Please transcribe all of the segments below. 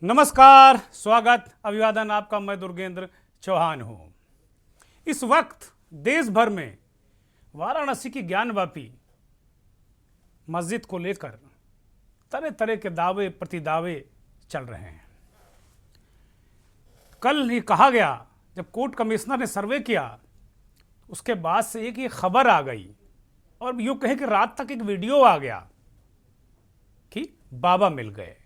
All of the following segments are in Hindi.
नमस्कार, स्वागत, अभिवादन आपका। मैं दुर्गेंद्र चौहान हूँ। इस वक्त देश भर में वाराणसी की ज्ञानवापी मस्जिद को लेकर तरह तरह के दावे प्रतिदावे चल रहे हैं। कल ही कहा गया, जब कोर्ट कमिश्नर ने सर्वे किया, उसके बाद से एक ये खबर आ गई और यूँ कहें कि रात तक एक वीडियो आ गया कि बाबा मिल गए।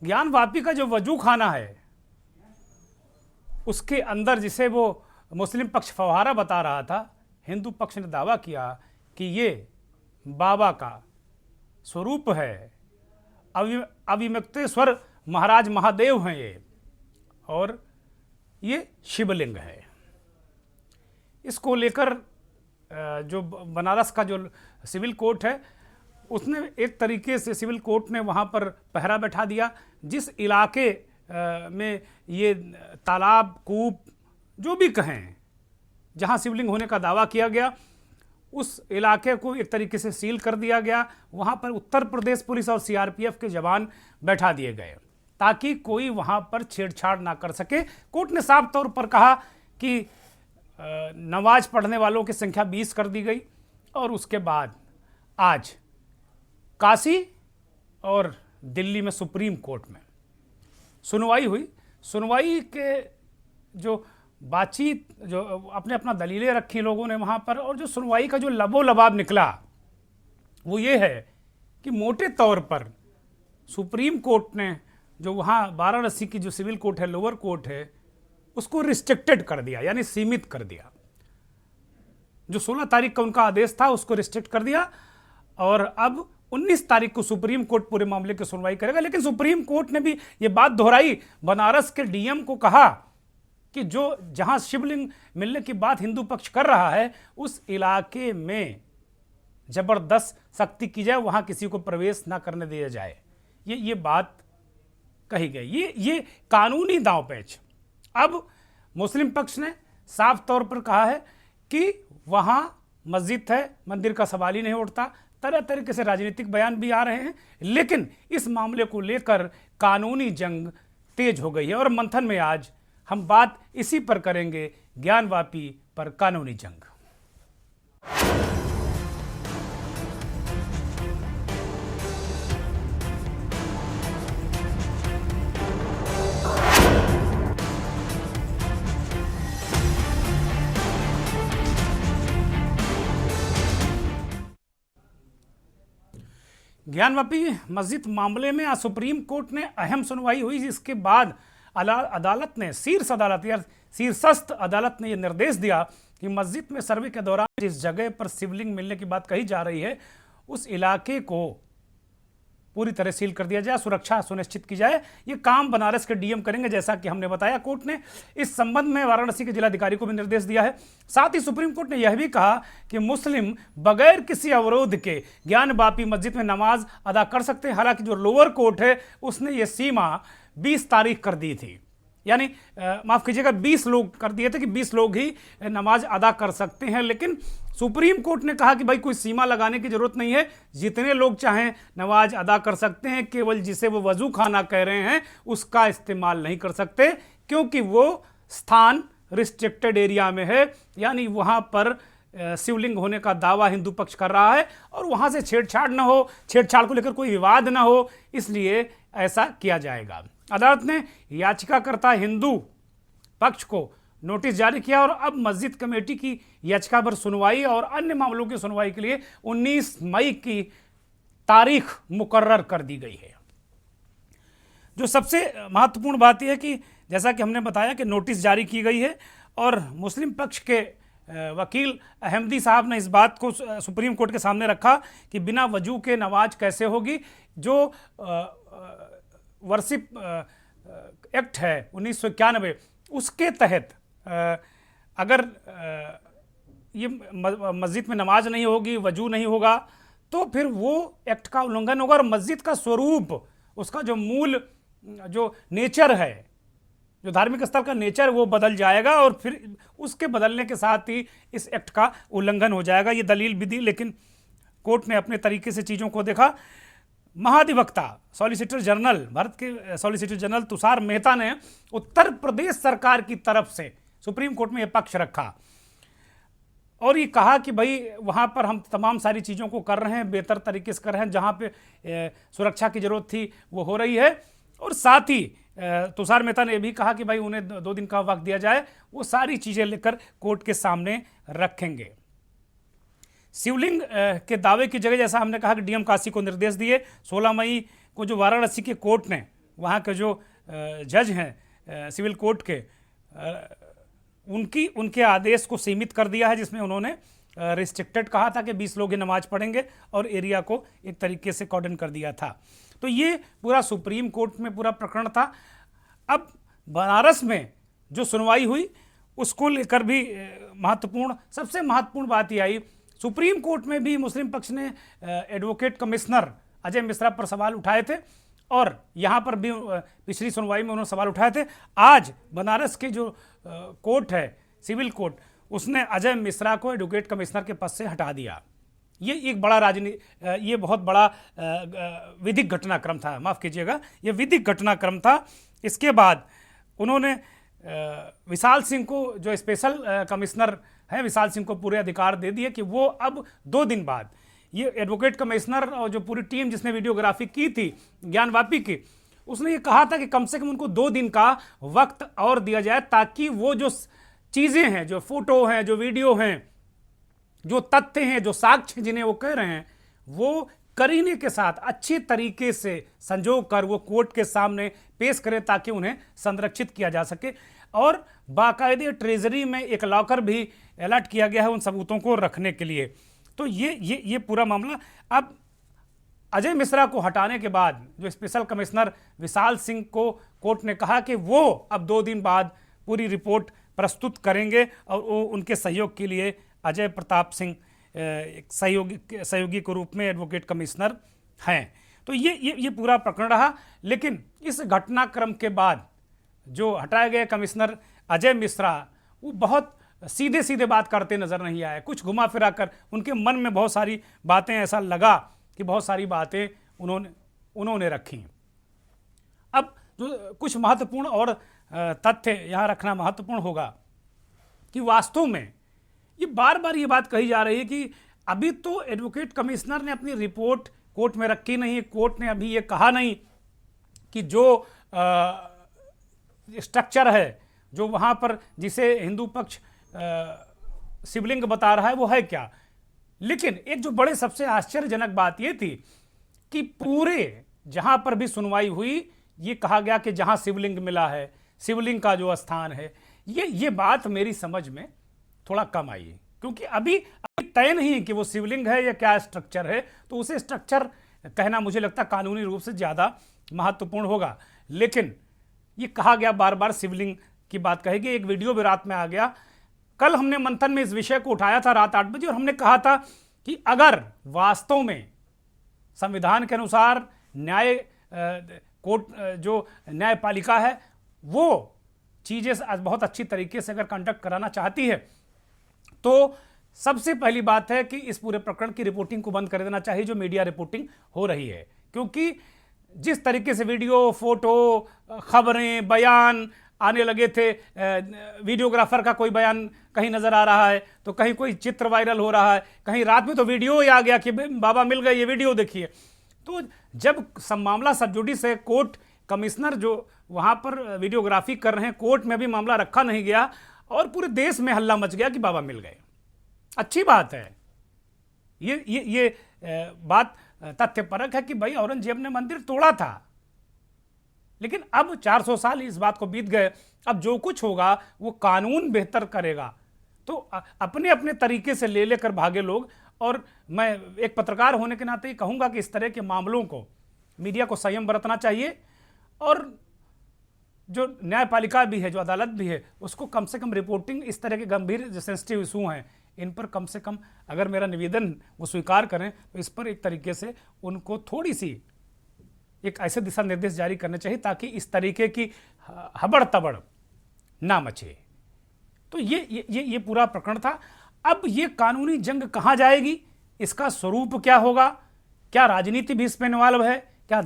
ज्ञानवापी का जो वजू खाना है, उसके अंदर जिसे वो मुस्लिम पक्ष फव्वारा बता रहा था, हिंदू पक्ष ने दावा किया कि ये बाबा का स्वरूप है। अविमुक्तेश्वर महाराज महादेव हैं ये, और ये शिवलिंग है। इसको लेकर जो बनारस का जो सिविल कोर्ट है, उसने एक तरीके से सिविल कोर्ट ने वहाँ पर पहरा बैठा दिया। जिस इलाके में ये तालाब, कूप, जो भी कहें, जहाँ शिवलिंग होने का दावा किया गया, उस इलाके को एक तरीके से सील कर दिया गया। वहाँ पर उत्तर प्रदेश पुलिस और सीआरपीएफ के जवान बैठा दिए गए ताकि कोई वहाँ पर छेड़छाड़ ना कर सके। कोर्ट ने साफ तौर पर कहा कि नमाज पढ़ने वालों की संख्या 20 कर दी गई। और उसके बाद आज काशी और दिल्ली में सुप्रीम कोर्ट में सुनवाई हुई। सुनवाई के जो बातचीत, जो अपने अपना दलीलें रखी लोगों ने वहाँ पर, और जो सुनवाई का जो लबो लबाब निकला वो ये है कि मोटे तौर पर सुप्रीम कोर्ट ने जो वहाँ वाराणसी की जो सिविल कोर्ट है, लोअर कोर्ट है, उसको रिस्ट्रिक्टेड कर दिया, यानी सीमित कर दिया। जो 16 तारीख का उनका आदेश था उसको रिस्ट्रिक्ट कर दिया, और अब 19 तारीख को सुप्रीम कोर्ट पूरे मामले की सुनवाई करेगा। लेकिन सुप्रीम कोर्ट ने भी ये बात दोहराई, बनारस के डीएम को कहा कि जो जहां शिवलिंग मिलने की बात हिंदू पक्ष कर रहा है, उस इलाके में जबरदस्त सख्ती की जाए, वहां किसी को प्रवेश ना करने दिया जाए। ये बात कही गई। ये कानूनी दांवपेच। अब मुस्लिम पक्ष ने साफ तौर पर कहा है कि वहां मस्जिद है, मंदिर का सवाल ही नहीं उठता। तरह तरीके से राजनीतिक बयान भी आ रहे हैं, लेकिन इस मामले को लेकर कानूनी जंग तेज हो गई है। और मंथन में आज हम बात इसी पर करेंगे, ज्ञानवापी पर कानूनी जंग। ज्ञानवापी मस्जिद मामले में आज सुप्रीम कोर्ट ने अहम सुनवाई हुई। इसके बाद अदालत ने, शीर्षस्थ अदालत ने यह निर्देश दिया कि मस्जिद में सर्वे के दौरान जिस जगह पर शिवलिंग मिलने की बात कही जा रही है, उस इलाके को पूरी तरह सील कर दिया जाए, सुरक्षा सुनिश्चित की जाए। ये काम बनारस के डीएम करेंगे, जैसा कि हमने बताया। कोर्ट ने इस संबंध में वाराणसी के जिलाधिकारी को भी निर्देश दिया है। साथ ही सुप्रीम कोर्ट ने यह भी कहा कि मुस्लिम बगैर किसी अवरोध के ज्ञानवापी मस्जिद में नमाज अदा कर सकते हैं। हालांकि जो लोअर कोर्ट है उसने ये सीमा 20 तारीख कर दी थी, यानी माफ कीजिएगा 20 लोग कर दिए थे कि 20 लोग ही नमाज अदा कर सकते हैं। लेकिन सुप्रीम कोर्ट ने कहा कि भाई कोई सीमा लगाने की जरूरत नहीं है, जितने लोग चाहें नमाज अदा कर सकते हैं। केवल जिसे वो वजू खाना कह रहे हैं उसका इस्तेमाल नहीं कर सकते, क्योंकि वो स्थान रिस्ट्रिक्टेड एरिया में है, यानी वहाँ पर शिवलिंग होने का दावा हिंदू पक्ष कर रहा है और वहाँ से छेड़छाड़ ना हो, छेड़छाड़ को लेकर कोई विवाद ना हो, इसलिए ऐसा किया जाएगा। अदालत ने याचिकाकर्ता हिंदू पक्ष को नोटिस जारी किया और अब मस्जिद कमेटी की याचिका पर सुनवाई और अन्य मामलों की सुनवाई के लिए 19 मई की तारीख मुकर्रर कर दी गई है। जो सबसे महत्वपूर्ण बात यह है कि जैसा कि हमने बताया कि नोटिस जारी की गई है, और मुस्लिम पक्ष के वकील अहमदी साहब ने इस बात को सुप्रीम कोर्ट के सामने रखा कि बिना वजू के नमाज कैसे होगी। जो वर्शिप एक्ट है 1991, उसके तहत अगर ये मस्जिद में नमाज नहीं होगी, वजू नहीं होगा, तो फिर वो एक्ट का उल्लंघन होगा और मस्जिद का स्वरूप, उसका जो मूल जो नेचर है, जो धार्मिक स्थल का नेचर, वो बदल जाएगा और फिर उसके बदलने के साथ ही इस एक्ट का उल्लंघन हो जाएगा। ये दलील भी दी, लेकिन कोर्ट ने अपने तरीके से चीज़ों को देखा। महाधिवक्ता सॉलिसिटर जनरल, भारत के सॉलिसिटर जनरल तुषार मेहता ने उत्तर प्रदेश सरकार की तरफ से सुप्रीम कोर्ट में यह पक्ष रखा और ये कहा कि भाई वहाँ पर हम तमाम सारी चीज़ों को कर रहे हैं, बेहतर तरीके से कर रहे हैं, जहाँ पे सुरक्षा की ज़रूरत थी वो हो रही है। और साथ ही तुषार मेहता ने भी कहा कि भाई उन्हें 2 दिन का वक्त दिया जाए, वो सारी चीज़ें लेकर कोर्ट के सामने रखेंगे। शिवलिंग के दावे की जगह, जैसा हमने कहा कि डीएम काशी को निर्देश दिए, 16 मई को जो वाराणसी के कोर्ट ने, वहाँ के जो जज हैं सिविल कोर्ट के, उनके आदेश को सीमित कर दिया है, जिसमें उन्होंने रिस्ट्रिक्टेड कहा था कि 20 लोग ही नमाज पढ़ेंगे और एरिया को एक तरीके से कॉर्डन कर दिया था। तो ये पूरा सुप्रीम कोर्ट में पूरा प्रकरण था। अब बनारस में जो सुनवाई हुई उसको लेकर भी सबसे महत्वपूर्ण बात ये आई, सुप्रीम कोर्ट में भी मुस्लिम पक्ष ने एडवोकेट कमिश्नर अजय मिश्रा पर सवाल उठाए थे और यहाँ पर भी पिछली सुनवाई में उन्होंने सवाल उठाए थे। आज बनारस के जो कोर्ट है, सिविल कोर्ट, उसने अजय मिश्रा को एडवोकेट कमिश्नर के पद से हटा दिया। ये एक बड़ा ये बहुत बड़ा विधिक घटनाक्रम था, माफ़ कीजिएगा, ये विधिक घटनाक्रम था। इसके बाद उन्होंने विशाल सिंह को, जो स्पेशल कमिश्नर है, विशाल सिंह को पूरे अधिकार दे दिए कि वो अब 2 दिन बाद ये एडवोकेट कमिश्नर और जो पूरी टीम जिसने वीडियोग्राफी की थी ज्ञानवापी की, उसने ये कहा था कि कम से कम उनको 2 दिन का वक्त और दिया जाए, ताकि वो जो चीज़ें हैं, जो फोटो हैं, जो वीडियो हैं, जो तथ्य हैं, जो साक्ष्य जिन्हें वो कह रहे हैं, वो करीने के साथ अच्छी तरीके से संजो कर वो कोर्ट के सामने पेश करें, ताकि उन्हें संरक्षित किया जा सके। और बाकायदे ट्रेजरी में एक लॉकर भी अलर्ट किया गया है उन सबूतों को रखने के लिए। तो ये पूरा मामला, अब अजय मिश्रा को हटाने के बाद जो स्पेशल कमिश्नर विशाल सिंह को कोर्ट ने कहा कि वो अब 2 दिन बाद पूरी रिपोर्ट प्रस्तुत करेंगे और वो उनके सहयोग के लिए अजय प्रताप सिंह एक सहयोगी के रूप में एडवोकेट कमिश्नर हैं। तो ये पूरा प्रकरण रहा। लेकिन इस घटनाक्रम के बाद जो हटाए गए कमिश्नर अजय मिश्रा, वो बहुत सीधे सीधे बात करते नजर नहीं आए, कुछ घुमा फिरा कर उनके मन में बहुत सारी बातें, ऐसा लगा कि बहुत सारी बातें उन्होंने रखी। अब जो कुछ महत्वपूर्ण और तथ्य यहाँ रखना महत्वपूर्ण होगा कि वास्तव में ये बार बार ये बात कही जा रही है कि अभी तो एडवोकेट कमिश्नर ने अपनी रिपोर्ट कोर्ट में रखी नहीं, कोर्ट ने अभी ये कहा नहीं कि जो स्ट्रक्चर है, जो वहाँ पर जिसे हिंदू पक्ष शिवलिंग बता रहा है, वो है क्या। लेकिन एक जो बड़े सबसे आश्चर्यजनक बात ये थी कि पूरे जहाँ पर भी सुनवाई हुई, ये कहा गया कि जहाँ शिवलिंग मिला है, शिवलिंग का जो स्थान है, ये बात मेरी समझ में थोड़ा कम आई, क्योंकि अभी तय नहीं है कि वो शिवलिंग है या क्या स्ट्रक्चर है। तो उसे स्ट्रक्चर कहना मुझे लगता कानूनी रूप से ज़्यादा महत्वपूर्ण होगा। लेकिन ये कहा गया, बार बार शिवलिंग की बात कहेगी। एक वीडियो भी रात में आ गया। कल हमने मंथन में इस विषय को उठाया था रात 8 बजे, और हमने कहा था कि अगर वास्तव में संविधान के अनुसार न्याय कोर्ट जो न्यायपालिका है वो चीज़ें बहुत अच्छी तरीके से अगर कंडक्ट कराना चाहती है, तो सबसे पहली बात है कि इस पूरे प्रकरण की रिपोर्टिंग को बंद कर देना चाहिए, जो मीडिया रिपोर्टिंग हो रही है। क्योंकि जिस तरीके से वीडियो, फोटो, खबरें, बयान आने लगे थे, वीडियोग्राफर का कोई बयान कहीं नजर आ रहा है, तो कहीं कोई चित्र वायरल हो रहा है, कहीं रात में तो वीडियो ही आ गया कि बाबा मिल गए, ये वीडियो देखिए। तो जब मामला सब जुडिस है, कोर्ट कमिश्नर जो वहाँ पर वीडियोग्राफी कर रहे हैं, कोर्ट में भी मामला रखा नहीं गया और पूरे देश में हल्ला मच गया कि बाबा मिल गए। अच्छी बात है, ये बात तथ्यपरक है कि भाई औरंगजेब ने मंदिर तोड़ा था, लेकिन अब 400 साल इस बात को बीत गए। अब जो कुछ होगा वो कानून बेहतर करेगा। तो अपने अपने तरीके से ले लेकर भागे लोग। और मैं एक पत्रकार होने के नाते कहूँगा कि इस तरह के मामलों को मीडिया को संयम बरतना चाहिए, और जो न्यायपालिका भी है, जो अदालत भी है, उसको कम से कम रिपोर्टिंग, इस तरह के गंभीर जो सेंसिटिव इशू हैं, इन पर कम से कम अगर मेरा निवेदन वो स्वीकार करें तो इस पर एक तरीके से उनको थोड़ी सी एक ऐसे दिशा निर्देश जारी करने चाहिए ताकि इस तरीके की हबड़ तबड़ ना मचे। तो ये पूरा प्रकरण था। अब ये कानूनी जंग कहाँ जाएगी, इसका स्वरूप क्या होगा, क्या राजनीति भी इसमें इन्वॉल्व है, क्या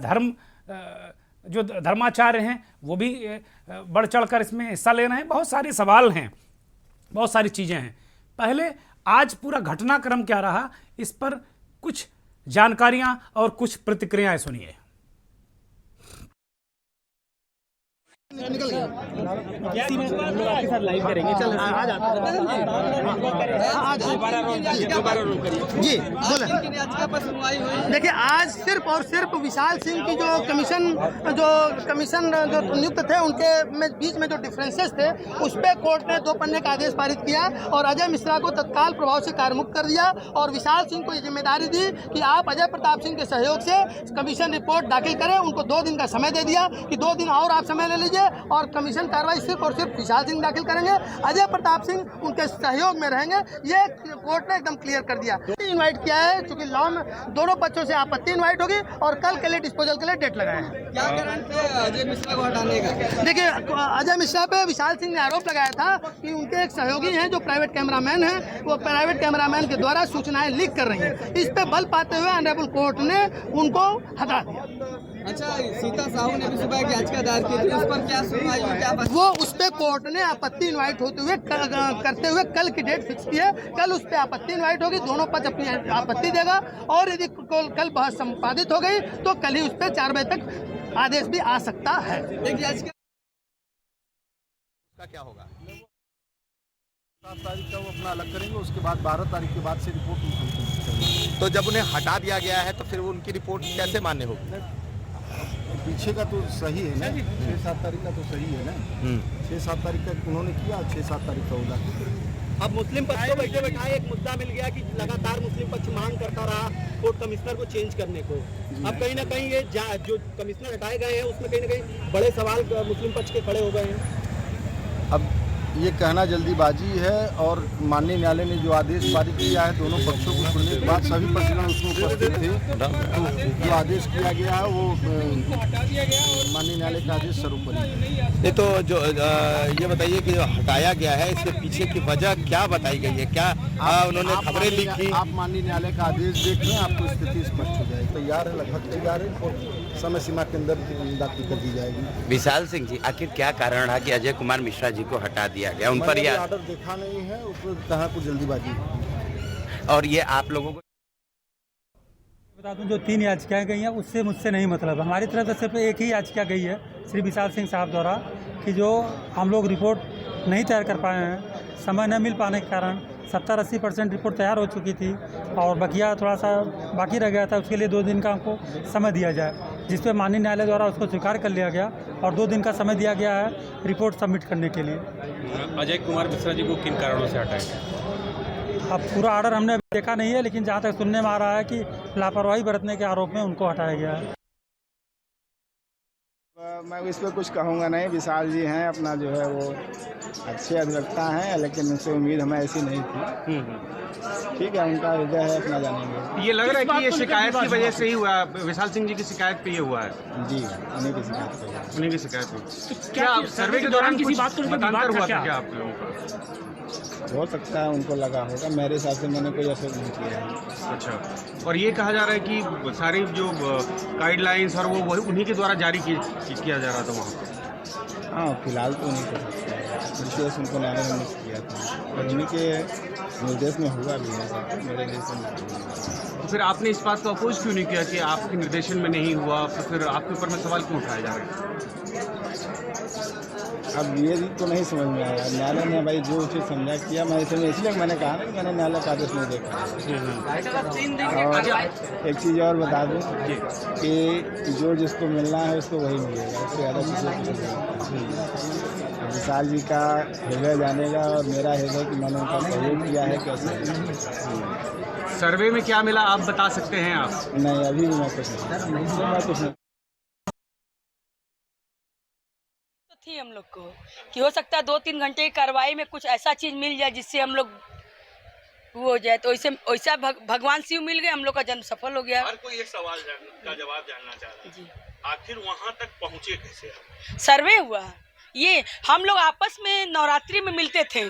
जो धर्माचार्य हैं वो भी बढ़ चढ़कर इसमें हिस्सा ले रहे हैं? बहुत सारे सवाल हैं, बहुत सारी चीज़ें हैं। पहले आज पूरा घटनाक्रम क्या रहा, इस पर कुछ जानकारियां और कुछ प्रतिक्रियाएं सुनिए। निकल गया आपके साथ लाइव करेंगे। चल जी बोले। देखिए, आज सिर्फ और सिर्फ विशाल सिंह की जो कमीशन जो नियुक्त थे उनके बीच में जो डिफरेंसेस थे उस पर कोर्ट ने 2 पन्ने का आदेश पारित किया और अजय मिश्रा को तत्काल प्रभाव से कार्यमुक्त कर दिया और विशाल सिंह को ये जिम्मेदारी दी कि आप अजय प्रताप सिंह के सहयोग से कमीशन रिपोर्ट दाखिल करें। उनको 2 दिन का समय दे दिया कि 2 दिन और आप समय ले लीजिए और कमीशन कार्रवाई सिर्फ और सिर्फ विशाल सिंह दाखिल करेंगे, अजय प्रताप सिंह उनके सहयोग में रहेंगे। ये कोर्ट ने एकदम क्लियर कर दिया। इनवाइट किया है क्योंकि लॉ में दोनों पक्षों से आपत्ति इनवाइट होगी और कल के लिए डिस्पोजल के लिए डेट लगाए हैं। क्या कारण थे अजय मिश्रा को हटाने का? देखिए, अजय मिश्रा पे विशाल सिंह ने आरोप लगाया था कि उनके एक सहयोगी हैं जो प्राइवेट कैमरामैन हैं, वो प्राइवेट कैमरामैन के द्वारा सूचनाएं लीक कर रही हैं। इस पे बल पाते हुए ऑनरेबल कोर्ट ने उनको हटा दिया। अच्छा, सीता साहू ने भी सुबह की याचिका दायर की थी, उस पर क्या सुनवाई हुई? क्या वो उस पे कोर्ट ने आपत्ति इनवाइट होते हुए करते हुए कल की डेट फिक्स की है। कल उस पे आपत्ति इनवाइट होगी, दोनों पक्ष अपनी आपत्ति देगा और यदि कल बहस संपादित हो गई तो कल ही उस पे 4 बजे तक आदेश भी आ सकता है। क्या होगा? 7 तारीख का वो अपना अलग करेंगे, उसके बाद 12 तारीख के बाद से रिपोर्ट निकलेगी। तो जब उन्हें हटा दिया गया है तो फिर उनकी रिपोर्ट कैसे मान्य होगी? पीछे का तो सही है ना, 6-7 तारीख का तो सही है ना। 6-7 तारीख का उन्होंने किया, 6-7 तारीख का होगा। अब मुस्लिम पक्ष को बैठे बैठाए एक मुद्दा मिल गया कि लगातार मुस्लिम पक्ष मांग करता रहा कोर्ट कमिश्नर को चेंज करने को। अब कहीं ना कहीं ये जो कमिश्नर हटाए गए हैं उसमें कहीं ना कहीं बड़े सवाल मुस्लिम पक्ष के खड़े हो गए हैं। अब ये कहना जल्दीबाजी है और माननीय न्यायालय ने जो आदेश पारित किया है दोनों पक्षों को सुनने के बाद सभी पक्षगण उसमें उपस्थित थे, तो जो आदेश किया गया है वो माननीय न्यायालय का आदेश सर्वोपरि है। नहीं तो जो ये बताइए कि जो हटाया गया है इसके पीछे की वजह क्या बताई गई है? क्या उन्होंने खबरें लिखी? आप माननीय न्यायालय का आदेश देख लें, आपको स्थिति स्पष्ट हो जाएगी। तैयार है, लगभग तैयार है और समय सीमा के अंदर दाखिल कर दी जाएगी। विशाल सिंह जी, आखिर क्या कारण रहा कि अजय कुमार मिश्रा जी को हटा दिया गया? उन पर यह ऑर्डर देखा नहीं है, उसमें कहाँ कुछ जल्दीबाजी है। और ये आप लोगों को बता दूं, जो 3 याचिकाएं गई हैं उससे मुझसे नहीं मतलब। हमारी तरफ से सिर्फ एक ही याचिका गई है श्री विशाल सिंह साहब द्वारा कि जो हम लोग रिपोर्ट नहीं तैयार कर पाए हैं, समय न मिल पाने के कारण 70-80% रिपोर्ट तैयार हो चुकी थी और बकिया थोड़ा सा बाकी रह गया था, उसके लिए 2 दिन का हमको समय दिया जाए, जिस पे माननीय न्यायालय द्वारा उसको स्वीकार कर लिया गया और 2 दिन का समय दिया गया है रिपोर्ट सबमिट करने के लिए। अजय कुमार मिश्रा जी को किन कारणों से हटाया गया? अब पूरा ऑर्डर हमने अभी देखा नहीं है, लेकिन जहाँ तक सुनने में आ रहा है कि लापरवाही बरतने के आरोप में उनको हटाया गया है। मैं इस पर कुछ कहूँगा नहीं। विशाल जी हैं, अपना जो है वो अच्छे अधिवक्ता हैं, लेकिन उनसे उम्मीद हमें ऐसी नहीं थी। ठीक है, उनका हृदय है, अपना जानेंगे। ये लग रहा है कि ये शिकायत की वजह से ही हुआ, विशाल सिंह जी की शिकायत पे ये हुआ है। जी, उन्हीं की शिकायत पे। उन्हीं की शिकायत पे। क्या सर्वे के दौरान किसी बात को मतांतर हुआ था क्या आप लोगों का? हो सकता है उनको लगा होगा, मेरे हिसाब से मैंने कोई असर नहीं किया है। अच्छा, और ये कहा जा रहा है कि सारी जो गाइडलाइंस और वो उन्हीं के द्वारा जारी किया जा रहा था वहाँ पे? हाँ, फिलहाल तो नहीं कर सकते, विशेष उनको न्यायालय ने किया था और उन्हीं के निर्देश में हुआ भी है, मेरे निर्देशन में। तो फिर आपने इस बात को अपोज क्यों नहीं किया कि आपके निर्देशन में नहीं हुआ, तो फिर आपके ऊपर में सवाल क्यों उठाए जा रहे हैं? अब ये तो नहीं समझ में आया। न्यायालय ने भाई जो उचित समझा किया, मैं इसलिए मैंने कहा ना कि मैंने न्यायालय का आदेश नहीं देखा। और एक चीज़ और बता दूं कि जो जिसको मिलना है उसको वही मिलेगा, उससे ज़्यादा किसी को नहीं। विशाल जी का हृदय जानेगा और मेरा हृदय कि मैंने उनका सहयोग किया है कैसे। सर्वे में क्या मिला आप बता सकते हैं? आप नहीं, अभी भी मैं कुछ नहीं थी हम लोग को कि हो सकता है 2-3 घंटे की कार्रवाई में कुछ ऐसा चीज मिल जाए जिससे हम लोग वो हो जाए, तो वैसा भगवान शिव मिल गए, हम लोग का जन्म सफल हो गया। हर कोई एक सवाल का जवाब जानना चाहता है जी, आखिर वहाँ तक पहुँचे कैसे? सर्वे हुआ, ये हम लोग आपस में नवरात्रि में मिलते थे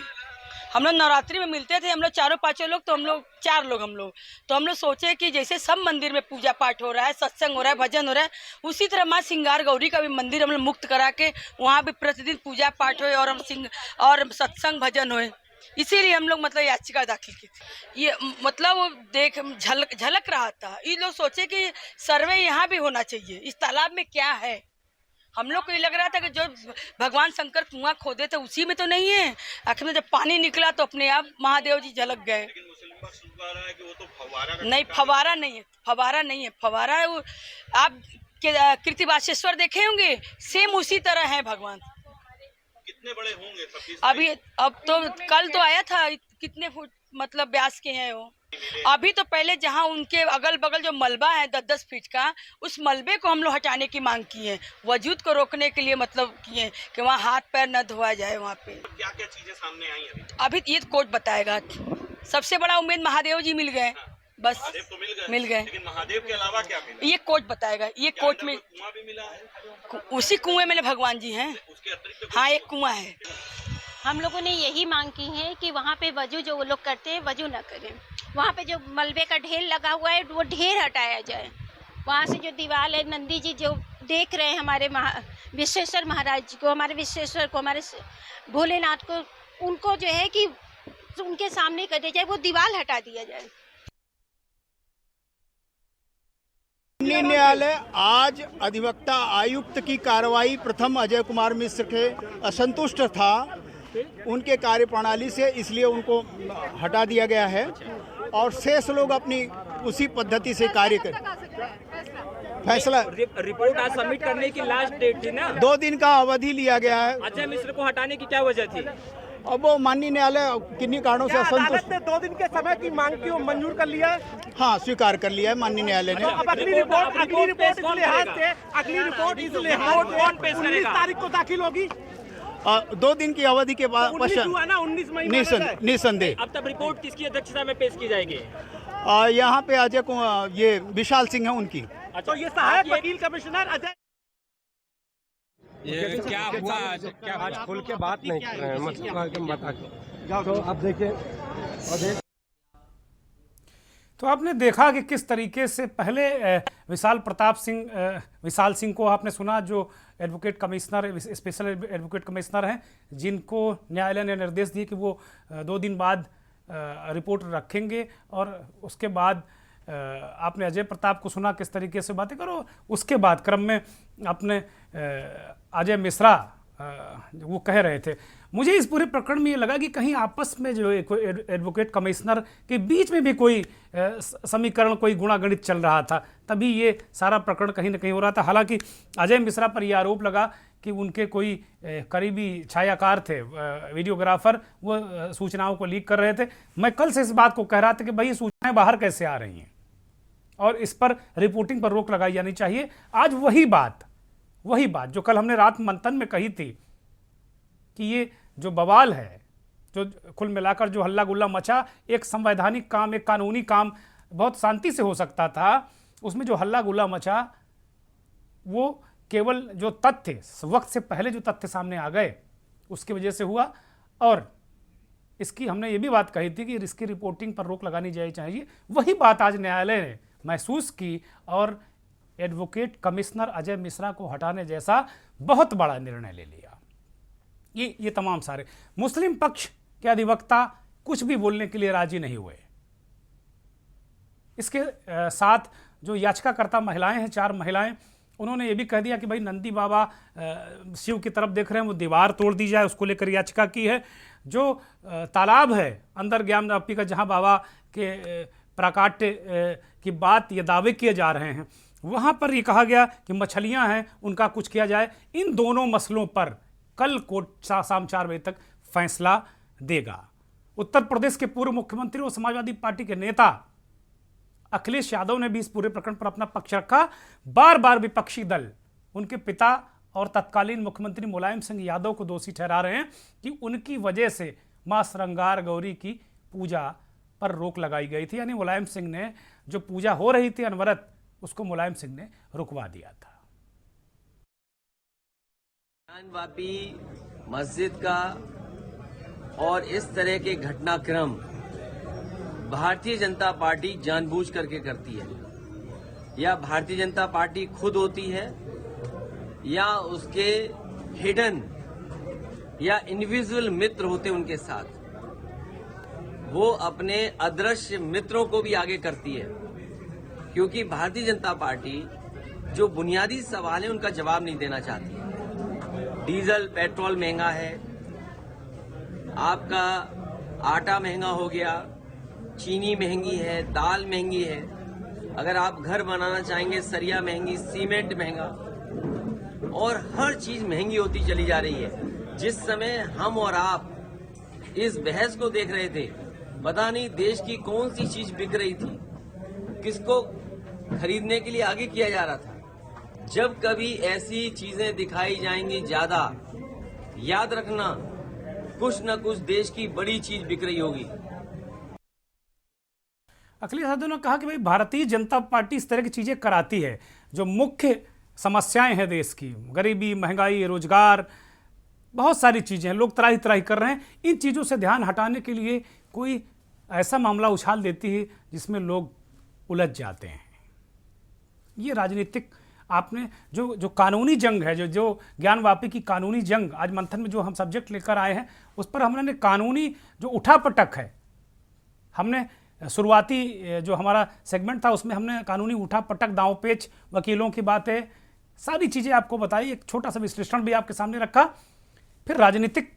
हम लोग नवरात्रि में मिलते थे, हम लोग चारों पांचों लोग, तो हम लोग 4 लोग तो हम लोग सोचे कि जैसे सब मंदिर में पूजा पाठ हो रहा है, सत्संग हो रहा है, भजन हो रहा है, उसी तरह माँ सिंगार गौरी का भी मंदिर हम लोग मुक्त करा के वहाँ भी प्रतिदिन पूजा पाठ होए और सत्संग भजन होए। इसीलिए हम लोग मतलब याचिका दाखिल की थी। ये मतलब वो देख झलक रहा था। ये लोग सोचे कि सर्वे यहाँ भी होना चाहिए, इस तालाब में क्या है। हम लोग को ये लग रहा था कि जो भगवान शंकर कुआं खोदे थे उसी में तो नहीं है। आखिर में जब पानी निकला तो अपने आप महादेव जी झलक गए। नहीं, फवारा नहीं है, फवारा नहीं है, फवारा है वो। आप कीर्तिवासेश्वर देखे होंगे, सेम उसी तरह है भगवान। कितने बड़े होंगे? अभी अब तो कल तो आया था, कितने फुट मतलब व्यास के हैं वो। अभी तो पहले जहाँ उनके अगल बगल जो मलबा है 10-10 फीट का, उस मलबे को हम लोग हटाने की मांग की है, वजूद को रोकने के लिए मतलब किए कि वहाँ हाथ पैर न धोया जाए। वहाँ पे क्या क्या चीजें सामने आई अभी ये कोर्ट बताएगा। सबसे बड़ा उम्मीद महादेव जी मिल गए, बस महादेव तो मिल गए। लेकिन महादेव के अलावा क्या मिला? ये कोर्ट बताएगा। ये कोर्ट में कुआं भी मिला है, उसी कुएं में भगवान जी हैं। उसके अतिरिक्त हाँ, एक कुआं है। हम लोगों ने यही मांग की है कि वहाँ पे वजू जो वो लोग करते हैं वजू न करें। वहाँ पे जो मलबे का ढेर लगा हुआ है वो ढेर हटाया जाए। वहाँ से जो दीवार है, नंदी जी जो देख रहे हैं हमारे विश्वेश्वर महाराज जी को, हमारे विश्वेश्वर को, हमारे भोलेनाथ को, उनको जो है कि उनके सामने कर दिया जाए, वो दीवार हटा दिया जाए। न्यायालय आज अधिवक्ता आयुक्त की कार्रवाई प्रथम अजय कुमार मिश्र के असंतुष्ट था उनके कार्यप्रणाली से, इसलिए उनको हटा दिया गया है और शेष लोग अपनी उसी पद्धति से कार्य करें। फैसला रिपोर्ट आज सबमिट करने की लास्ट डेट थी ना, 2 दिन का अवधि लिया गया है। अजय मिश्र को हटाने की क्या वजह थी? अब वो माननीय न्यायालय किन्हीं कारणों से असंतुष्ट। 2 दिन के समय की मांग की वो मंजूर कर लिया है। हाँ, स्वीकार कर लिया है माननीय न्यायालय ने। अब अगली रिपोर्ट इस लिहाज से 19 तारीख को दाखिल होगी। 2 दिन की अवधि के बाद 19 मई निसंदेह। अब तब रिपोर्ट किसकी अध्यक्षता में पेश की जाएगी? यहाँ पे अजय को ये विशाल सिंह है उनकी। तो ये सहायक वकील कमिश्नर अजय, ये क्या हुआ? क्या आज खुल के बात नहीं कर रहे हैं, मतलब बता के। तो अब देखिए, तो आपने देखा कि किस तरीके से पहले विशाल सिंह को आपने सुना, जो advocate commissioner, special advocate commissioner हैं, जिनको न्यायालय ने निर्देश दिए कि वो 2 दिन बाद रिपोर्ट रखेंगे। और उसके बाद आपने अजय प्रताप को सुना किस तरीके से बातें करो। उसके बाद क्रम में आपने अजय मिश्रा वो कह रहे थे। मुझे इस पूरे प्रकरण में ये लगा कि कहीं आपस में जो एडवोकेट कमिश्नर के बीच में भी कोई समीकरण, कोई गुणागणित चल रहा था, तभी ये सारा प्रकरण कहीं ना कहीं हो रहा था। हालांकि अजय मिश्रा पर यह आरोप लगा कि उनके कोई करीबी छायाकार थे, वीडियोग्राफर, वो सूचनाओं को लीक कर रहे थे। मैं कल से इस बात को कह रहा था कि भाई सूचनाएं बाहर कैसे आ रही हैं और इस पर रिपोर्टिंग पर रोक लगाई जानी चाहिए। आज वही बात जो कल हमने रात मंथन में कही थी कि ये जो बवाल है, जो कुल मिलाकर जो हल्ला गुल्ला मचा, एक संवैधानिक काम, एक कानूनी काम बहुत शांति से हो सकता था, उसमें जो हल्ला गुल्ला मचा वो केवल जो तथ्य वक्त से पहले जो तथ्य सामने आ गए उसकी वजह से हुआ। और इसकी हमने ये भी बात कही थी कि इसकी रिपोर्टिंग पर रोक लगानी चाहिए। वही बात आज न्यायालय ने महसूस की और एडवोकेट कमिश्नर अजय मिश्रा को हटाने जैसा बहुत बड़ा निर्णय ले लिया। ये तमाम सारे मुस्लिम पक्ष के अधिवक्ता कुछ भी बोलने के लिए राजी नहीं हुए। इसके साथ जो याचिकाकर्ता महिलाएं हैं, 4 महिलाएं, उन्होंने ये भी कह दिया कि भाई नंदी बाबा शिव की तरफ देख रहे हैं, वो दीवार तोड़ दी जाए, उसको लेकर याचिका की है। जो तालाब है अंदर ज्ञानवापी का, जहां बाबा के प्राकाट्य की बात, ये दावे किए जा रहे हैं, वहां पर ये कहा गया कि मछलियां हैं, उनका कुछ किया जाए। इन दोनों मसलों पर कल कोर्ट शाम 4 बजे तक फैसला देगा। उत्तर प्रदेश के पूर्व मुख्यमंत्री और समाजवादी पार्टी के नेता अखिलेश यादव ने भी इस पूरे प्रकरण पर अपना पक्ष रखा। बार बार विपक्षी दल उनके पिता और तत्कालीन मुख्यमंत्री मुलायम सिंह यादव को दोषी ठहरा रहे हैं कि उनकी वजह से मां श्रृंगार गौरी की पूजा पर रोक लगाई गई थी। यानी मुलायम सिंह ने जो पूजा हो रही थी अनवरत, उसको मुलायम सिंह ने रुकवा दिया था। ज्ञानवापी मस्जिद का और इस तरह के घटनाक्रम भारतीय जनता पार्टी जानबूझ करके करती है, या भारतीय जनता पार्टी खुद होती है, या उसके हिडन या इंडिविजुअल मित्र होते उनके साथ। वो अपने अदृश्य मित्रों को भी आगे करती है, क्योंकि भारतीय जनता पार्टी जो बुनियादी सवाल है उनका जवाब नहीं देना चाहती। डीजल पेट्रोल महंगा है, आपका आटा महंगा हो गया, चीनी महंगी है, दाल महंगी है, अगर आप घर बनाना चाहेंगे सरिया महंगी, सीमेंट महंगा, और हर चीज महंगी होती चली जा रही है। जिस समय हम और आप इस बहस को देख रहे थे, पता नहीं देश की कौन सी चीज बिक रही थी, किसको खरीदने के लिए आगे किया जा रहा था। जब कभी ऐसी चीजें दिखाई जाएंगी ज्यादा, याद रखना कुछ न कुछ देश की बड़ी चीज बिक रही होगी। अखिलेश यादव ने कहा कि भाई भारतीय जनता पार्टी इस तरह की चीजें कराती है, जो मुख्य समस्याएं हैं देश की, गरीबी, महंगाई, रोजगार, बहुत सारी चीजें हैं, लोग त्राही त्राही कर रहे हैं। इन चीजों से ध्यान हटाने के लिए कोई ऐसा मामला उछाल देती है जिसमें लोग उलझ जाते हैं। ये राजनीतिक आपने जो कानूनी जंग है, जो ज्ञानवापी की कानूनी जंग आज मंथन में जो हम सब्जेक्ट लेकर आए हैं, उस पर हमने कानूनी जो उठापटक है, हमने शुरुआती जो हमारा सेगमेंट था उसमें हमने कानूनी उठापटक, दांव पेच, वकीलों की बातें, सारी चीज़ें आपको बताई, एक छोटा सा विश्लेषण भी आपके सामने रखा, फिर राजनीतिक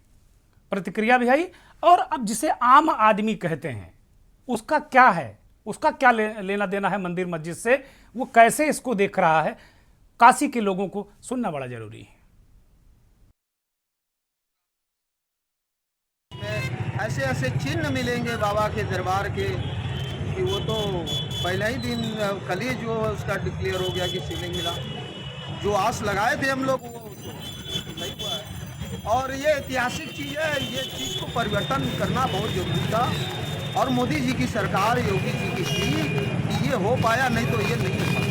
प्रतिक्रिया भी आई, और अब जिसे आम आदमी कहते हैं उसका क्या है, उसका क्या लेना देना है मंदिर मस्जिद से, वो कैसे इसको देख रहा है, काशी के लोगों को सुनना बड़ा जरूरी है। ऐसे ऐसे चिन्ह मिलेंगे बाबा के दरबार के कि वो तो पहले ही दिन कल ही जो उसका डिक्लेयर हो गया कि शिवलिंग मिला। जो आस लगाए थे हम लोग वो तो नहीं हुआ है, और ये ऐतिहासिक चीज़ है। ये चीज़ को परिवर्तन करना बहुत जरूरी था, और मोदी जी की सरकार, योगी जी की थी कि ये हो पाया, नहीं तो ये नहीं हो पाया।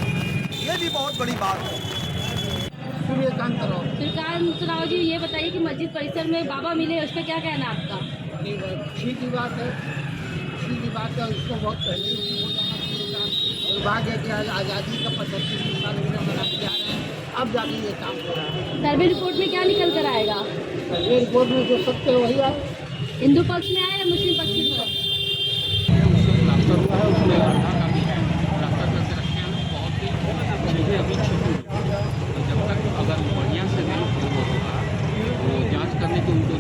ये भी बहुत बड़ी बात है। सूर्यकांत राव जी, ये बताइए कि मस्जिद परिसर में बाबा मिले, उस पर क्या कहना है आपका? अच्छी की बात है, अच्छी की बात है। उसको बहुत पहले दुर्भाग्य है कि आज आज़ादी का 75 साल मनाते जा रहे हैं, अब जाके ये काम हो रहा है। सर्वे रिपोर्ट में क्या निकल कर आएगा? सर्वे रिपोर्ट में जो सत्य वही है। हिंदू पक्ष में आया या मुस्लिम पक्ष में? जब तक अगर बढ़िया से नहीं होगा तो जांच करने की उनको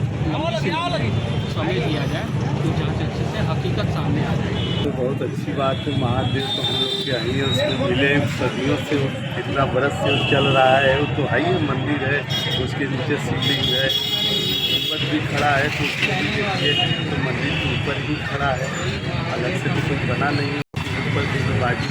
समय दिया जाए तो जांच अच्छे से हकीकत सामने आ जाएगी। तो बहुत अच्छी बात है। महादेव तो हम लोग के आई है, उसको मिले सदियों से, कितना बरस से चल रहा है। वो तो है ही मंदिर है, उसके नीचे शिवलिंग है, गुंबद भी खड़ा है, तो उसको भी देखिए तो मंदिर के ऊपर ही खड़ा है, अलग से तो कुछ बना नहीं है। ऊपर बाजी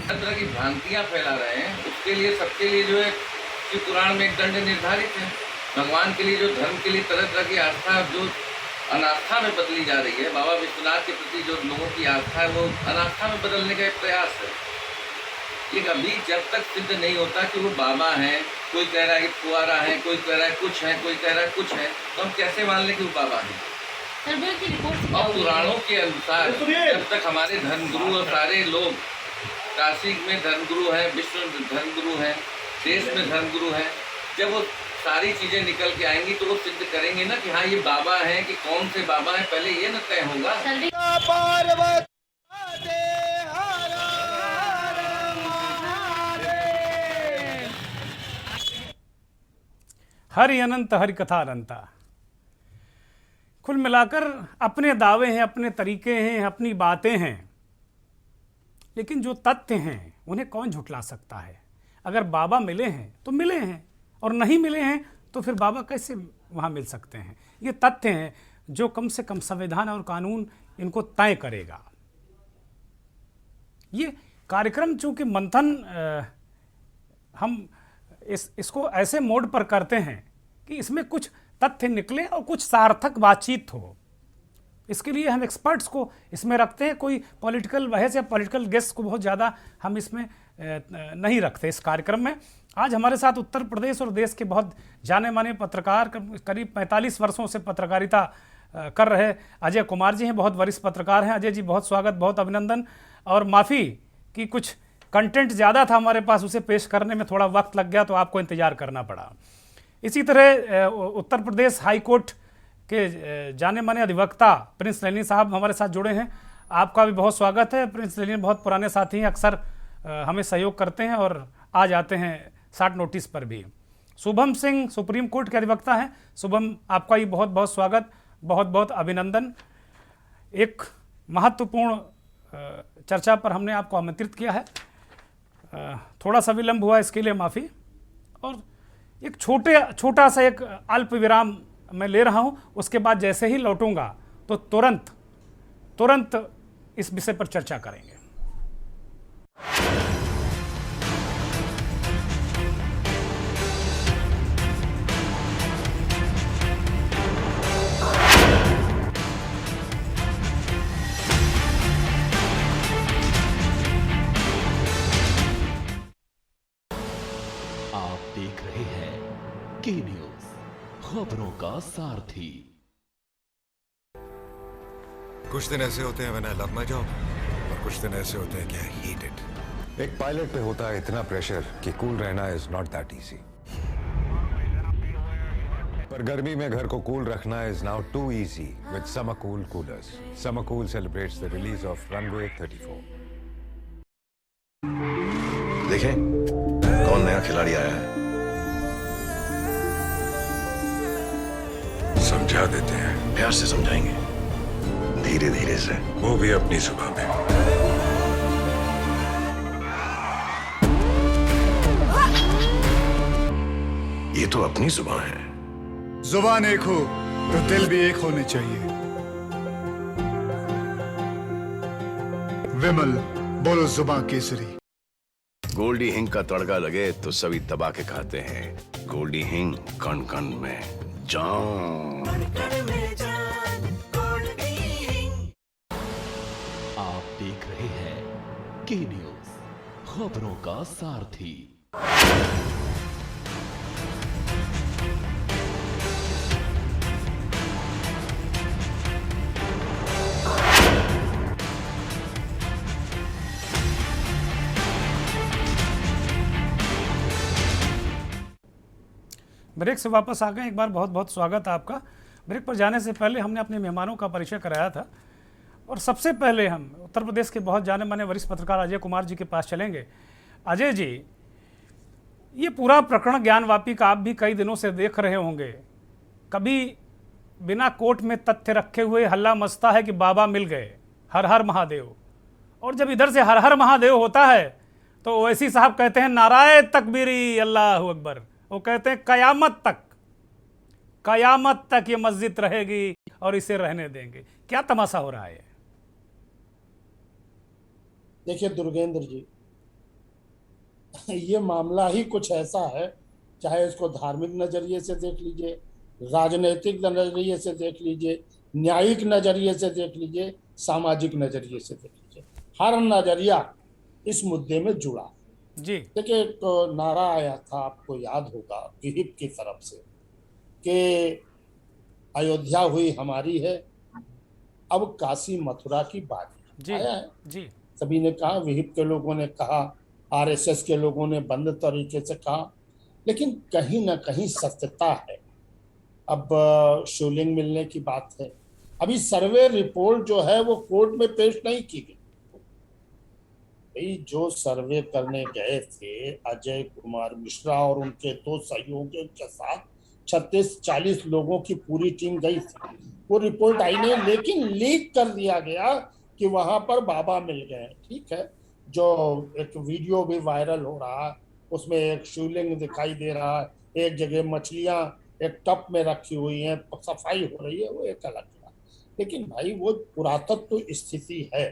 हर तरह की भ्रांतियाँ फैला रहे हैं, उसके लिए सबके लिए जो है कि पुराण में एक दंड निर्धारित है। भगवान के लिए, जो धर्म के लिए तरह तरह की आस्था जो अनास्था में बदली जा रही है, बाबा विश्वनाथ के प्रति जो लोगों की आस्था है वो अनास्था में बदलने का एक प्रयास है। ये अभी जब तक सिद्ध नहीं होता कि वो बाबा हैं, कोई कह रहा है कि फुआरा है, कोई कह रहा है कुछ है, कोई कह रहा है कुछ है, तो हम कैसे मान लें कि वो बाबा हैं? और पुराणों के अनुसार जब तक हमारे धर्मगुरु और सारे लोग, काशी में धर्मगुरु हैं, विश्व में धर्मगुरु हैं, देश में धर्मगुरु हैं, जब वो सारी चीजें निकल के आएंगी तो वो सिद्ध करेंगे ना कि हाँ ये बाबा हैं, कि कौन से बाबा हैं, पहले ये न तय होगा। हरि अनंत हरि कथा अनंता। कुल मिलाकर अपने दावे हैं, अपने तरीके हैं, अपनी बातें हैं, लेकिन जो तथ्य हैं उन्हें कौन झुठला सकता है? अगर बाबा मिले हैं तो मिले हैं, और नहीं मिले हैं तो फिर बाबा कैसे वहाँ मिल सकते हैं? ये तथ्य हैं जो कम से कम संविधान और कानून इनको तय करेगा। ये कार्यक्रम चूँकि मंथन हम इसको ऐसे मोड पर करते हैं कि इसमें कुछ तथ्य निकले और कुछ सार्थक बातचीत हो। इसके लिए हम एक्सपर्ट्स को इसमें रखते हैं। कोई पॉलिटिकल बहस या पॉलिटिकल गेस्ट को बहुत ज़्यादा हम इसमें नहीं रखते इस कार्यक्रम में। आज हमारे साथ उत्तर प्रदेश और देश के बहुत जाने माने पत्रकार, करीब 45 वर्षों से पत्रकारिता कर रहे अजय कुमार जी हैं, बहुत वरिष्ठ पत्रकार हैं। अजय जी बहुत स्वागत, बहुत अभिनंदन। और माफ़ी कि कुछ कंटेंट ज़्यादा था हमारे पास, उसे पेश करने में थोड़ा वक्त लग गया तो आपको इंतज़ार करना पड़ा। इसी तरह उत्तर प्रदेश हाई कोर्ट के जाने माने अधिवक्ता प्रिंस लेनिन साहब हमारे साथ जुड़े हैं। आपका भी बहुत स्वागत है। प्रिंस लेनिन बहुत पुराने साथी हैं, अक्सर हमें सहयोग करते हैं और आ जाते हैं शॉर्ट नोटिस पर भी। शुभम सिंह सुप्रीम कोर्ट के अधिवक्ता हैं। शुभम, आपका ही बहुत बहुत स्वागत, बहुत बहुत अभिनंदन। एक महत्वपूर्ण चर्चा पर हमने आपको आमंत्रित किया है, थोड़ा सा विलंब हुआ इसके लिए माफ़ी। और एक छोटा सा एक अल्प विराम मैं ले रहा हूं, उसके बाद जैसे ही लौटूंगा तो तुरंत इस विषय पर चर्चा करेंगे। आप देख रहे हैं के न्यूज, खबरों का सारथी। कुछ दिन ऐसे होते हैं when I love my job, और कुछ दिन ऐसे होते हैं कि आई हेट इट। एक पायलट पे होता है इतना प्रेशर कि कूल रहना इज नॉट दैट इजी। पर गर्मी में घर को कूल रखना is now too easy with Summer Cool coolers. Summer Cool celebrates the release of Runway 34। देखें कौन नया खिलाड़ी आया है। समझा देते हैं। प्यार से समझाएंगे, धीरे धीरे से, वो भी अपनी जुबान में। ये तो अपनी जुबान है। जुबान एक हो तो दिल भी एक होने चाहिए। विमल, बोलो जुबान केसरी। गोल्डी हिंग का तड़का लगे तो सभी दबा के खाते हैं। गोल्डी हिंग, कण कण में जान। आप देख रहे हैं के न्यूज, खबरों का सारथी। ब्रेक से वापस आ गए। एक बार बहुत बहुत स्वागत है आपका। ब्रेक पर जाने से पहले हमने अपने मेहमानों का परिचय कराया था, और सबसे पहले हम उत्तर प्रदेश के बहुत जाने माने वरिष्ठ पत्रकार अजय कुमार जी के पास चलेंगे। अजय जी, ये पूरा प्रकरण ज्ञानवापी का आप भी कई दिनों से देख रहे होंगे। कभी बिना कोर्ट में तथ्य रखे हुए हल्ला मचता है कि बाबा मिल गए, हर हर महादेव, और जब इधर से हर हर महादेव होता है तो ओवैसी साहब कहते हैं नाराए तकबीरी, अल्लाह अकबर। वो कहते हैं कयामत तक ये मस्जिद रहेगी और इसे रहने देंगे। क्या तमाशा हो रहा है? देखिए दुर्गेंद्र जी, ये मामला ही कुछ ऐसा है, चाहे इसको धार्मिक नजरिए से देख लीजिए, राजनीतिक नजरिए से देख लीजिए, न्यायिक नजरिए से देख लीजिए, सामाजिक नजरिए से देख लीजिए, हर नजरिया इस मुद्दे में जुड़ा। जी देखिए, एक नारा आया था, आपको याद होगा, विहिप की तरफ से, कि अयोध्या हुई हमारी है, अब काशी मथुरा की बारी। आया है। जी सभी ने कहा, विहिप के लोगों ने कहा, आरएसएस के लोगों ने बंद तरीके से कहा, लेकिन कहीं ना कहीं सत्यता है। अब शिवलिंग मिलने की बात है। अभी सर्वे रिपोर्ट जो है वो कोर्ट में पेश नहीं की गई। जो सर्वे करने गए थे अजय कुमार मिश्रा और उनके दो सहयोगियों के साथ 36-40 लोगों की पूरी टीम गई थी। वो रिपोर्ट आई नहीं, लेकिन लीक कर दिया गया कि वहां पर बाबा मिल गए। ठीक है, जो एक वीडियो भी वायरल हो रहा है, उसमें एक शिवलिंग दिखाई दे रहा है, एक जगह मछलियां एक टप में रखी हुई हैं, सफाई हो रही है, वो एक अलग बात। लेकिन भाई वो पुरातत्व स्थिति है।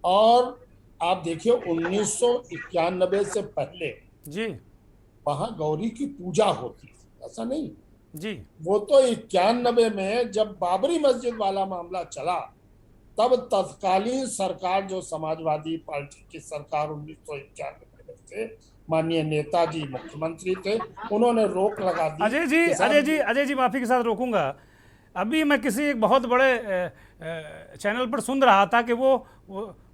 और आप देखिए 1991 से पहले जी वहां गौरी की पूजा होती थी, ऐसा नहीं जी। वो तो 91 में जब बाबरी मस्जिद वाला मामला चला, तब तत्कालीन सरकार जो समाजवादी पार्टी की सरकार 1991 में से, माननीय नेताजी मुख्यमंत्री थे, उन्होंने रोक लगा दी। अजय जी माफी के साथ रोकूंगा। अभी मैं किसी एक बहुत बड़े चैनल पर सुन रहा था कि वो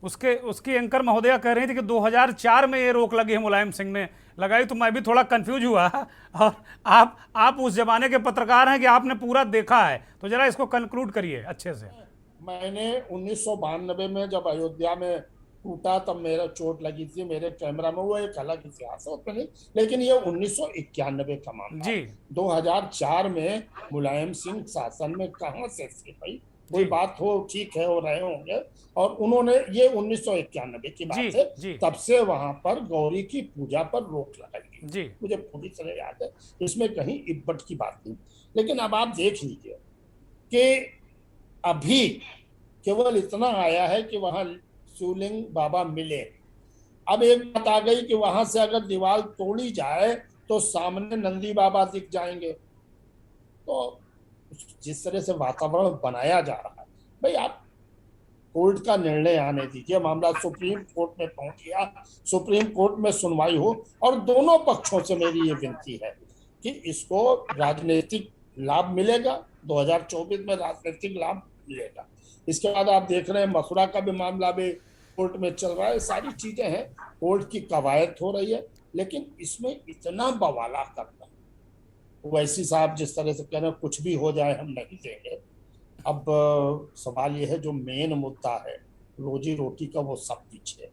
उसकी एंकर महोदया कह रही थी कि 2004 में ये रोक लगी है, मुलायम सिंह ने लगाई। तो मैं भी थोड़ा कंफ्यूज हुआ। और आप उस जमाने के पत्रकार हैं कि आपने पूरा देखा है, तो जरा इसको कंक्लूड करिए अच्छे से। मैंने 1992 में जब अयोध्या में टूटा तब मेरा चोट लगी थी मेरे कैमरा में, वो एक अलग इतिहास है उसमें नहीं, लेकिन ये 1991 का मामला जी। 2004 में मुलायम सिंह शासन में कहां से थे भाई, कोई बात हो ठीक है, हो रहे होंगे। और उन्होंने ये 1991 की बात है, तब से वहां पर गौरी की पूजा पर रोक लगाई गई, मुझे पूरी तरह याद है, इसमें कहीं इब्बट की बात नहीं। लेकिन अब आप देख लीजिए कि अभी केवल इतना आया है कि वहां शिवलिंग बाबा मिले। अब एक बात आ गई कि वहां से अगर दीवार तोड़ी जाए तो सामने नंदी बाबा दिख जाएंगे। तो जिस तरह से वातावरण बनाया जा रहा है, भाई आप कोर्ट का निर्णय आने दीजिए, मामला सुप्रीम कोर्ट में पहुंच गया, सुप्रीम कोर्ट में सुनवाई हो, और दोनों पक्षों से मेरी ये विनती है कि इसको राजनीतिक लाभ मिलेगा, 2024 में राजनीतिक लाभ मिलेगा। इसके बाद आप देख रहे हैं मथुरा का भी मामला भी कोर्ट में चल रहा है, सारी चीजें हैं, कोर्ट की कवायद हो रही है, लेकिन इसमें इतना बवाला करना, वैसी साहब जिस तरह से कह रहे हैं कुछ भी हो जाए हम नहीं देंगे। अब सवाल यह है, जो मेन मुद्दा है रोजी रोटी का, वो सब पीछे,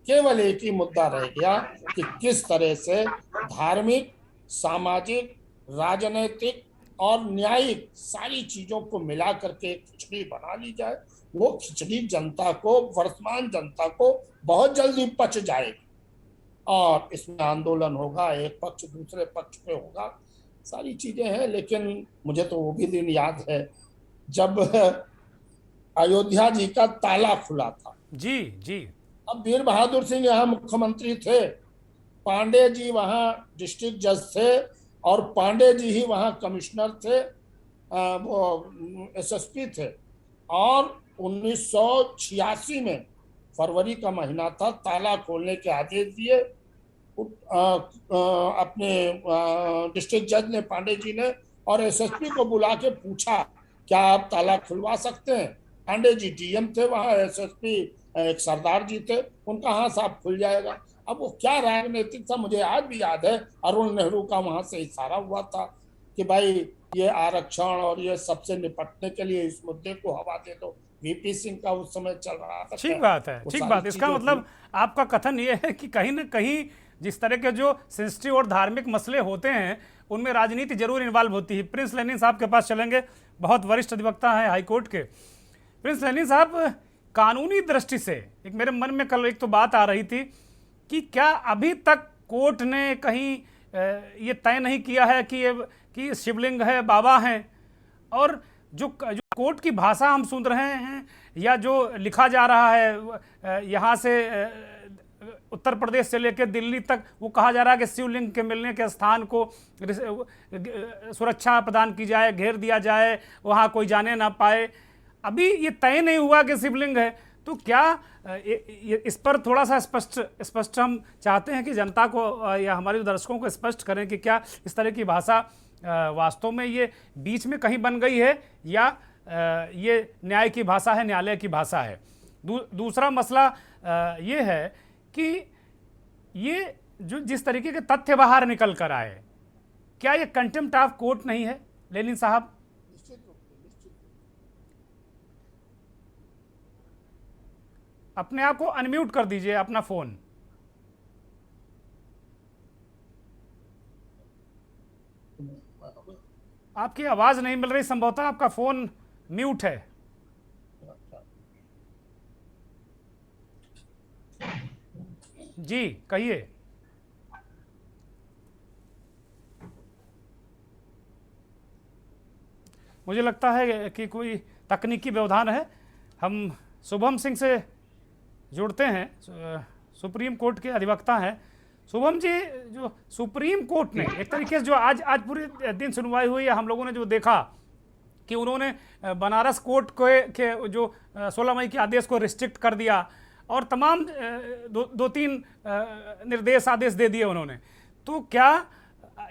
केवल एक ही मुद्दा रह गया कि किस तरह से धार्मिक, सामाजिक, राजनीतिक और न्यायिक सारी चीजों को मिला करके खिचड़ी बना ली जाए। वो खिचड़ी जनता को, वर्तमान जनता को बहुत जल्दी पच जाएगी और इसमें आंदोलन होगा, एक पक्ष दूसरे पक्ष पे होगा, सारी चीजें हैं। लेकिन मुझे तो वो भी दिन याद है जब अयोध्या जी का ताला खुला था। जी। अब वीर बहादुर सिंह यहाँ मुख्यमंत्री थे, पांडे जी वहाँ डिस्ट्रिक्ट जज थे, और पांडे जी ही वहाँ कमिश्नर थे, वो एसएसपी थे। और 1986 में फरवरी का महीना था, ताला खोलने के आदेश दिए अपने डिस्ट्रिक्ट जज ने, पांडे जी ने, और एसएसपी को बुला के पूछा क्या आप ताला खुलवा सकते हैं। पांडे जी डीएम थे वहाँ, एसएसपी एक सरदार जी थे, उनका हाँ साहब खुल जाएगा। अब वो क्या राजनीतिक था, मुझे आज भी याद है, अरुण नेहरू का वहां से इशारा हुआ था कि भाई ये आरक्षण और ये सबसे निपटने के लिए इस मुद्दे को हवा दे दो। वीपी सिंह का उस समय चल रहा था। ठीक बात है, ठीक बात। इसका मतलब आपका कथन ये है कि कहीं ना कहीं जिस तरह के जो सेंसिटिव और धार्मिक मसले होते हैं उनमें राजनीति जरूर इन्वॉल्व होती है। प्रिंस लेनिन साहब के पास चलेंगे, बहुत वरिष्ठ अधिवक्ता हैं हाईकोर्ट के। प्रिंस लेनिन साहब, कानूनी दृष्टि से एक मेरे मन में कल एक तो बात आ रही थी कि क्या अभी तक कोर्ट ने कहीं ये तय नहीं किया है कि शिवलिंग है, बाबा हैं, और जो कोर्ट की भाषा हम सुन रहे हैं या जो लिखा जा रहा है यहाँ से उत्तर प्रदेश से लेकर दिल्ली तक, वो कहा जा रहा है कि शिवलिंग के मिलने के स्थान को सुरक्षा प्रदान की जाए, घेर दिया जाए, वहाँ कोई जाने ना पाए। अभी ये तय नहीं हुआ कि शिवलिंग है, तो क्या इस पर थोड़ा सा स्पष्ट हम चाहते हैं कि जनता को या हमारे दर्शकों को स्पष्ट करें कि क्या इस तरह की भाषा वास्तव में ये बीच में कहीं बन गई है या ये न्याय की भाषा है, न्यायालय की भाषा है। दूसरा मसला ये है कि ये जो जिस तरीके के तथ्य बाहर निकल कर आए, क्या ये कंटेम्प्ट ऑफ कोर्ट नहीं है लेनिन साहब? अपने आप को अनम्यूट कर दीजिए अपना फोन। आपकी आवाज नहीं मिल रही, संभवतः आपका फोन म्यूट है। जी कहिए। मुझे लगता है कि कोई तकनीकी व्यवधान है। हम शुभम सिंह से जुड़ते हैं, सुप्रीम कोर्ट के अधिवक्ता हैं। शुभम जी, जो सुप्रीम कोर्ट ने एक तरीके से जो आज पूरे दिन सुनवाई हुई है, हम लोगों ने जो देखा कि उन्होंने बनारस कोर्ट के जो 16 मई के आदेश को रिस्ट्रिक्ट कर दिया और तमाम दो तीन निर्देश आदेश दे दिए उन्होंने। तो क्या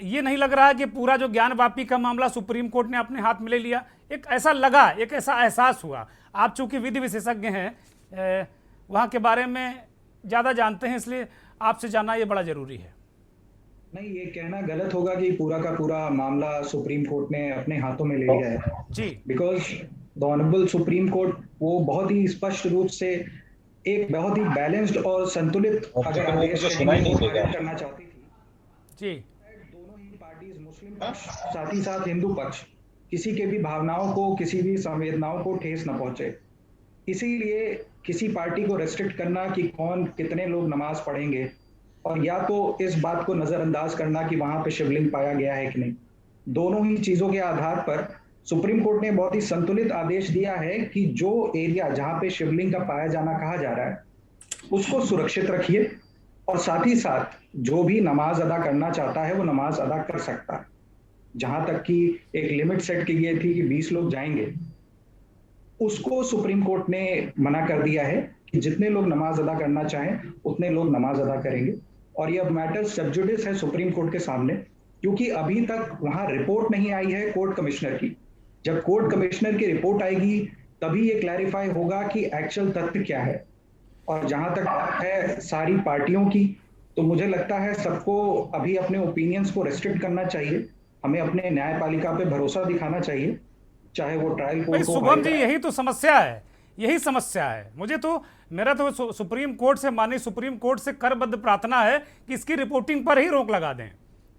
ये नहीं लग रहा है कि पूरा जो ज्ञान वापी का मामला सुप्रीम कोर्ट ने अपने हाथ में ले लिया? एक ऐसा लगा, एक ऐसा एहसास हुआ। आप चूंकि विधि विशेषज्ञ हैं, वहाँ के बारे में ज़्यादा जानते हैं, इसलिए आपसे जानना ये बड़ा ज़रूरी है। नहीं, ये कहना गलत होगा कि पूरा का पूरा मामला सुप्रीम कोर्ट ने अपने हाथों में ले लिया है जी, because the honourable supreme court वो बहुत ही स्पष्ट रूप से एक बहुत ही बैलेंस्ड और संतुलित अगर आदेश करना चाहती थी जी। दोनों ही पार्टीज, मुस्लिम पक्ष साथ ही साथ हिंदू पक्ष, किसी के भी भावनाओं को, किसी भी संवेदनाओं को ठेस न पहुंचे। इसीलिए किसी पार्टी को रेस्ट्रिक्ट करना कि कौन कितने लोग नमाज पढ़ेंगे, और या तो इस बात को नजरअंदाज करना कि वहां पे शिवलिंग पाया गया है कि नहीं, दोनों ही चीजों के आधार पर सुप्रीम कोर्ट ने बहुत ही संतुलित आदेश दिया है कि जो एरिया जहां पे शिवलिंग का पाया जाना कहा जा रहा है उसको सुरक्षित रखिए, और साथ ही साथ जो भी नमाज अदा करना चाहता है वो नमाज अदा कर सकता है। जहां तक कि एक लिमिट सेट की गई थी कि 20 लोग जाएंगे, उसको सुप्रीम कोर्ट ने मना कर दिया है कि जितने लोग नमाज अदा करना चाहें उतने लोग नमाज अदा करेंगे। और यह मैटर सब जुडिस है सुप्रीम कोर्ट के सामने, क्योंकि अभी तक वहां रिपोर्ट नहीं आई है कोर्ट कमिश्नर की। जब कोर्ट कमिश्नर की रिपोर्ट आएगी तभी ये क्लैरिफाई होगा कि एक्चुअल तथ्य क्या है। और जहां तक बात है सारी पार्टियों की, तो मुझे लगता है सबको अभी अपने ओपिनियंस को रेस्ट्रिक्ट करना चाहिए। हमें अपने न्यायपालिका पे भरोसा दिखाना चाहिए, चाहे वो ट्रायल कोर्ट हो। शुभम जी, यही तो समस्या है, यही समस्या है। मुझे तो, मेरा तो सुप्रीम कोर्ट से, माननीय सुप्रीम कोर्ट से करबद्ध प्रार्थना है कि इसकी रिपोर्टिंग पर ही रोक लगा दें,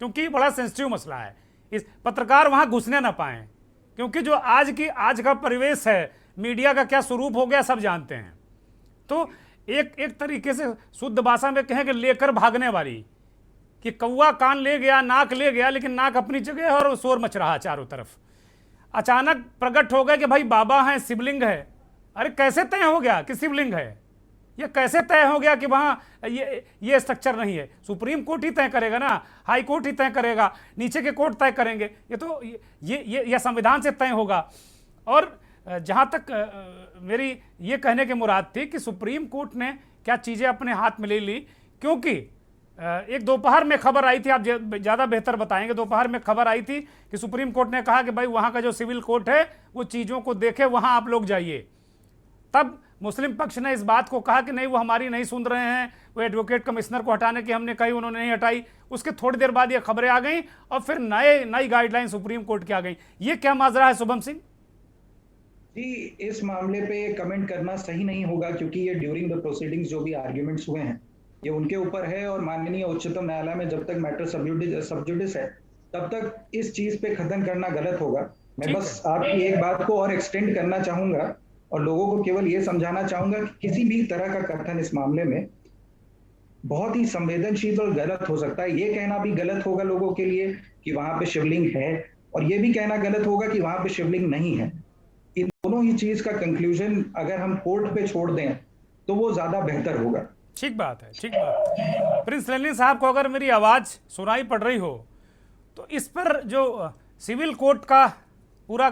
क्योंकि बड़ा सेंसिटिव मसला है। इस पत्रकार वहां घुसने ना पाएं, क्योंकि जो आज का परिवेश है, मीडिया का क्या स्वरूप हो गया सब जानते हैं। तो एक तरीके से शुद्ध भाषा में कहें कि लेकर भागने वाली, कि कौवा कान ले गया, नाक ले गया, लेकिन नाक अपनी जगह और शोर मच रहा चारों तरफ। अचानक प्रकट हो गया कि भाई बाबा हैं, शिवलिंग है। अरे कैसे तय हो गया कि शिवलिंग है? ये कैसे तय हो गया कि वहाँ ये स्ट्रक्चर नहीं है? सुप्रीम कोर्ट ही तय करेगा ना, हाई कोर्ट ही तय करेगा, नीचे के कोर्ट तय करेंगे। ये तो ये संविधान से तय होगा। और जहाँ तक मेरी ये कहने की मुराद थी कि सुप्रीम कोर्ट ने क्या चीज़ें अपने हाथ में ले ली, क्योंकि एक दोपहर में खबर आई थी, आप ज़्यादा बेहतर बताएंगे, दोपहर में खबर आई थी कि सुप्रीम कोर्ट ने कहा कि भाई वहाँ का जो सिविल कोर्ट है वो चीज़ों को देखे, वहाँ आप लोग जाइए। तब मुस्लिम पक्ष ने इस बात को कहा कि नहीं, वो हमारी नहीं सुन रहे हैं, वो एडवोकेट कमिश्नर को हटाने की हमने कही, उन्होंने नहीं हटाई। उसके थोड़ी देर बाद ये खबरें आ गई और फिर नई गाइडलाइन सुप्रीम कोर्ट की आ गई। ये क्या माजरा है शुभम सिंह जी? इस मामले पे कमेंट करना सही नहीं होगा, क्योंकि ये ड्यूरिंग द प्रोसीडिंग्स जो भी आर्ग्यूमेंट्स हुए हैं ये उनके ऊपर है, और माननीय उच्चतम न्यायालय में जब तक मैटर सब जुडिस है तब तक इस चीज पे खतन करना गलत होगा। मैं बस आपकी एक बात को और एक्सटेंड करना चाहूंगा और लोगों को केवल ये समझाना चाहूंगा कि किसी भी तरह का कथन इस मामले में बहुत ही संवेदनशील और गलत हो सकता है। ये कहना भी गलत होगा लोगों के लिए कि वहां पे शिवलिंग है, और ये भी कहना गलत होगा कि वहां पे शिवलिंग नहीं है। इन दोनों ही चीज का कंक्लूजन अगर हम कोर्ट पे छोड़ दें तो वो ज्यादा बेहतर होगा। ठीक बात है, ठीक बात है। प्रिंस लेनिन साहब को अगर मेरी आवाज़ सुनाई पड़ रही हो तो इस पर जो सिविल कोर्ट का पूरा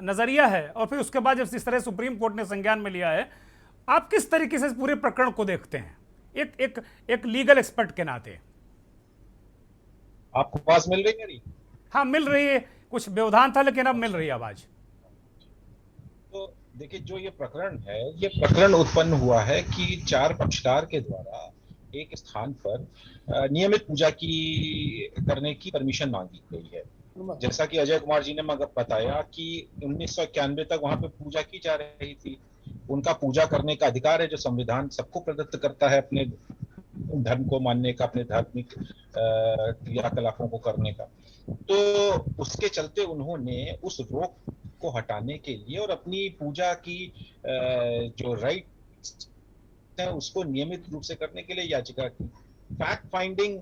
नज़रिया है, और फिर उसके बाद जब इस तरह सुप्रीम कोर्ट ने संज्ञान में लिया है, आप किस तरीके से इस पूरे प्रकरण को देखते हैं एक लीगल एक्सपर्ट के नाते? आपको आवाज मिल रही है? नहीं, हाँ मिल रही है, कुछ व्यवधान था लेकिन अब मिल रही है आवाज़। तो देखिए, जो ये प्रकरण है, ये प्रकरण उत्पन्न हुआ है कि 4 पक्षकार के द्वारा एक स्थान पर नियमित पूजा करने की परमिशन मांगी गई है। जैसा कि अजय कुमार जी ने बताया कि 1991 तक वहां पे पूजा की जा रही थी। उनका पूजा करने का अधिकार है जो संविधान सबको प्रदत्त करता है, अपने धर्म को मानने का, अपने धार्मिक क्रियाकलापों को करने का। तो उसके चलते उन्होंने उस रोक को हटाने के लिए और अपनी पूजा की जो राइट है उसको नियमित रूप से करने के लिए याचिका की। Fact finding,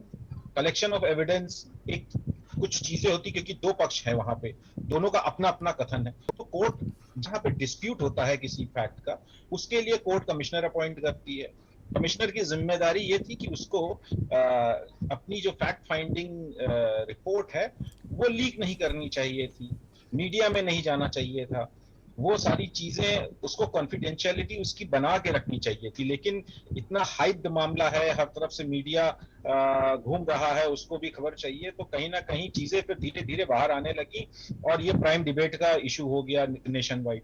collection of evidence, एक कुछ चीजें होती, क्योंकि 2 पक्ष हैं वहां पे, दोनों का अपना अपना कथन है। तो कोर्ट जहां पे डिस्प्यूट होता है किसी फैक्ट का, उसके लिए कोर्ट कमिश्नर अपॉइंट करती है। कमिश्नर की जिम्मेदारी ये थी कि उसको अपनी जो फैक्ट फाइंडिंग रिपोर्ट है वो लीक नहीं करनी चाहिए थी, मीडिया में नहीं जाना चाहिए था। वो सारी चीजें उसको कॉन्फिडेंशियलिटी उसकी बना के रखनी चाहिए थी, लेकिन इतना हाइप्ड मामला है, हर तरफ से मीडिया घूम रहा है, उसको भी खबर चाहिए, तो कहीं ना कहीं चीजें फिर धीरे धीरे बाहर आने लगी और ये प्राइम डिबेट का इशू हो गया नेशन वाइड।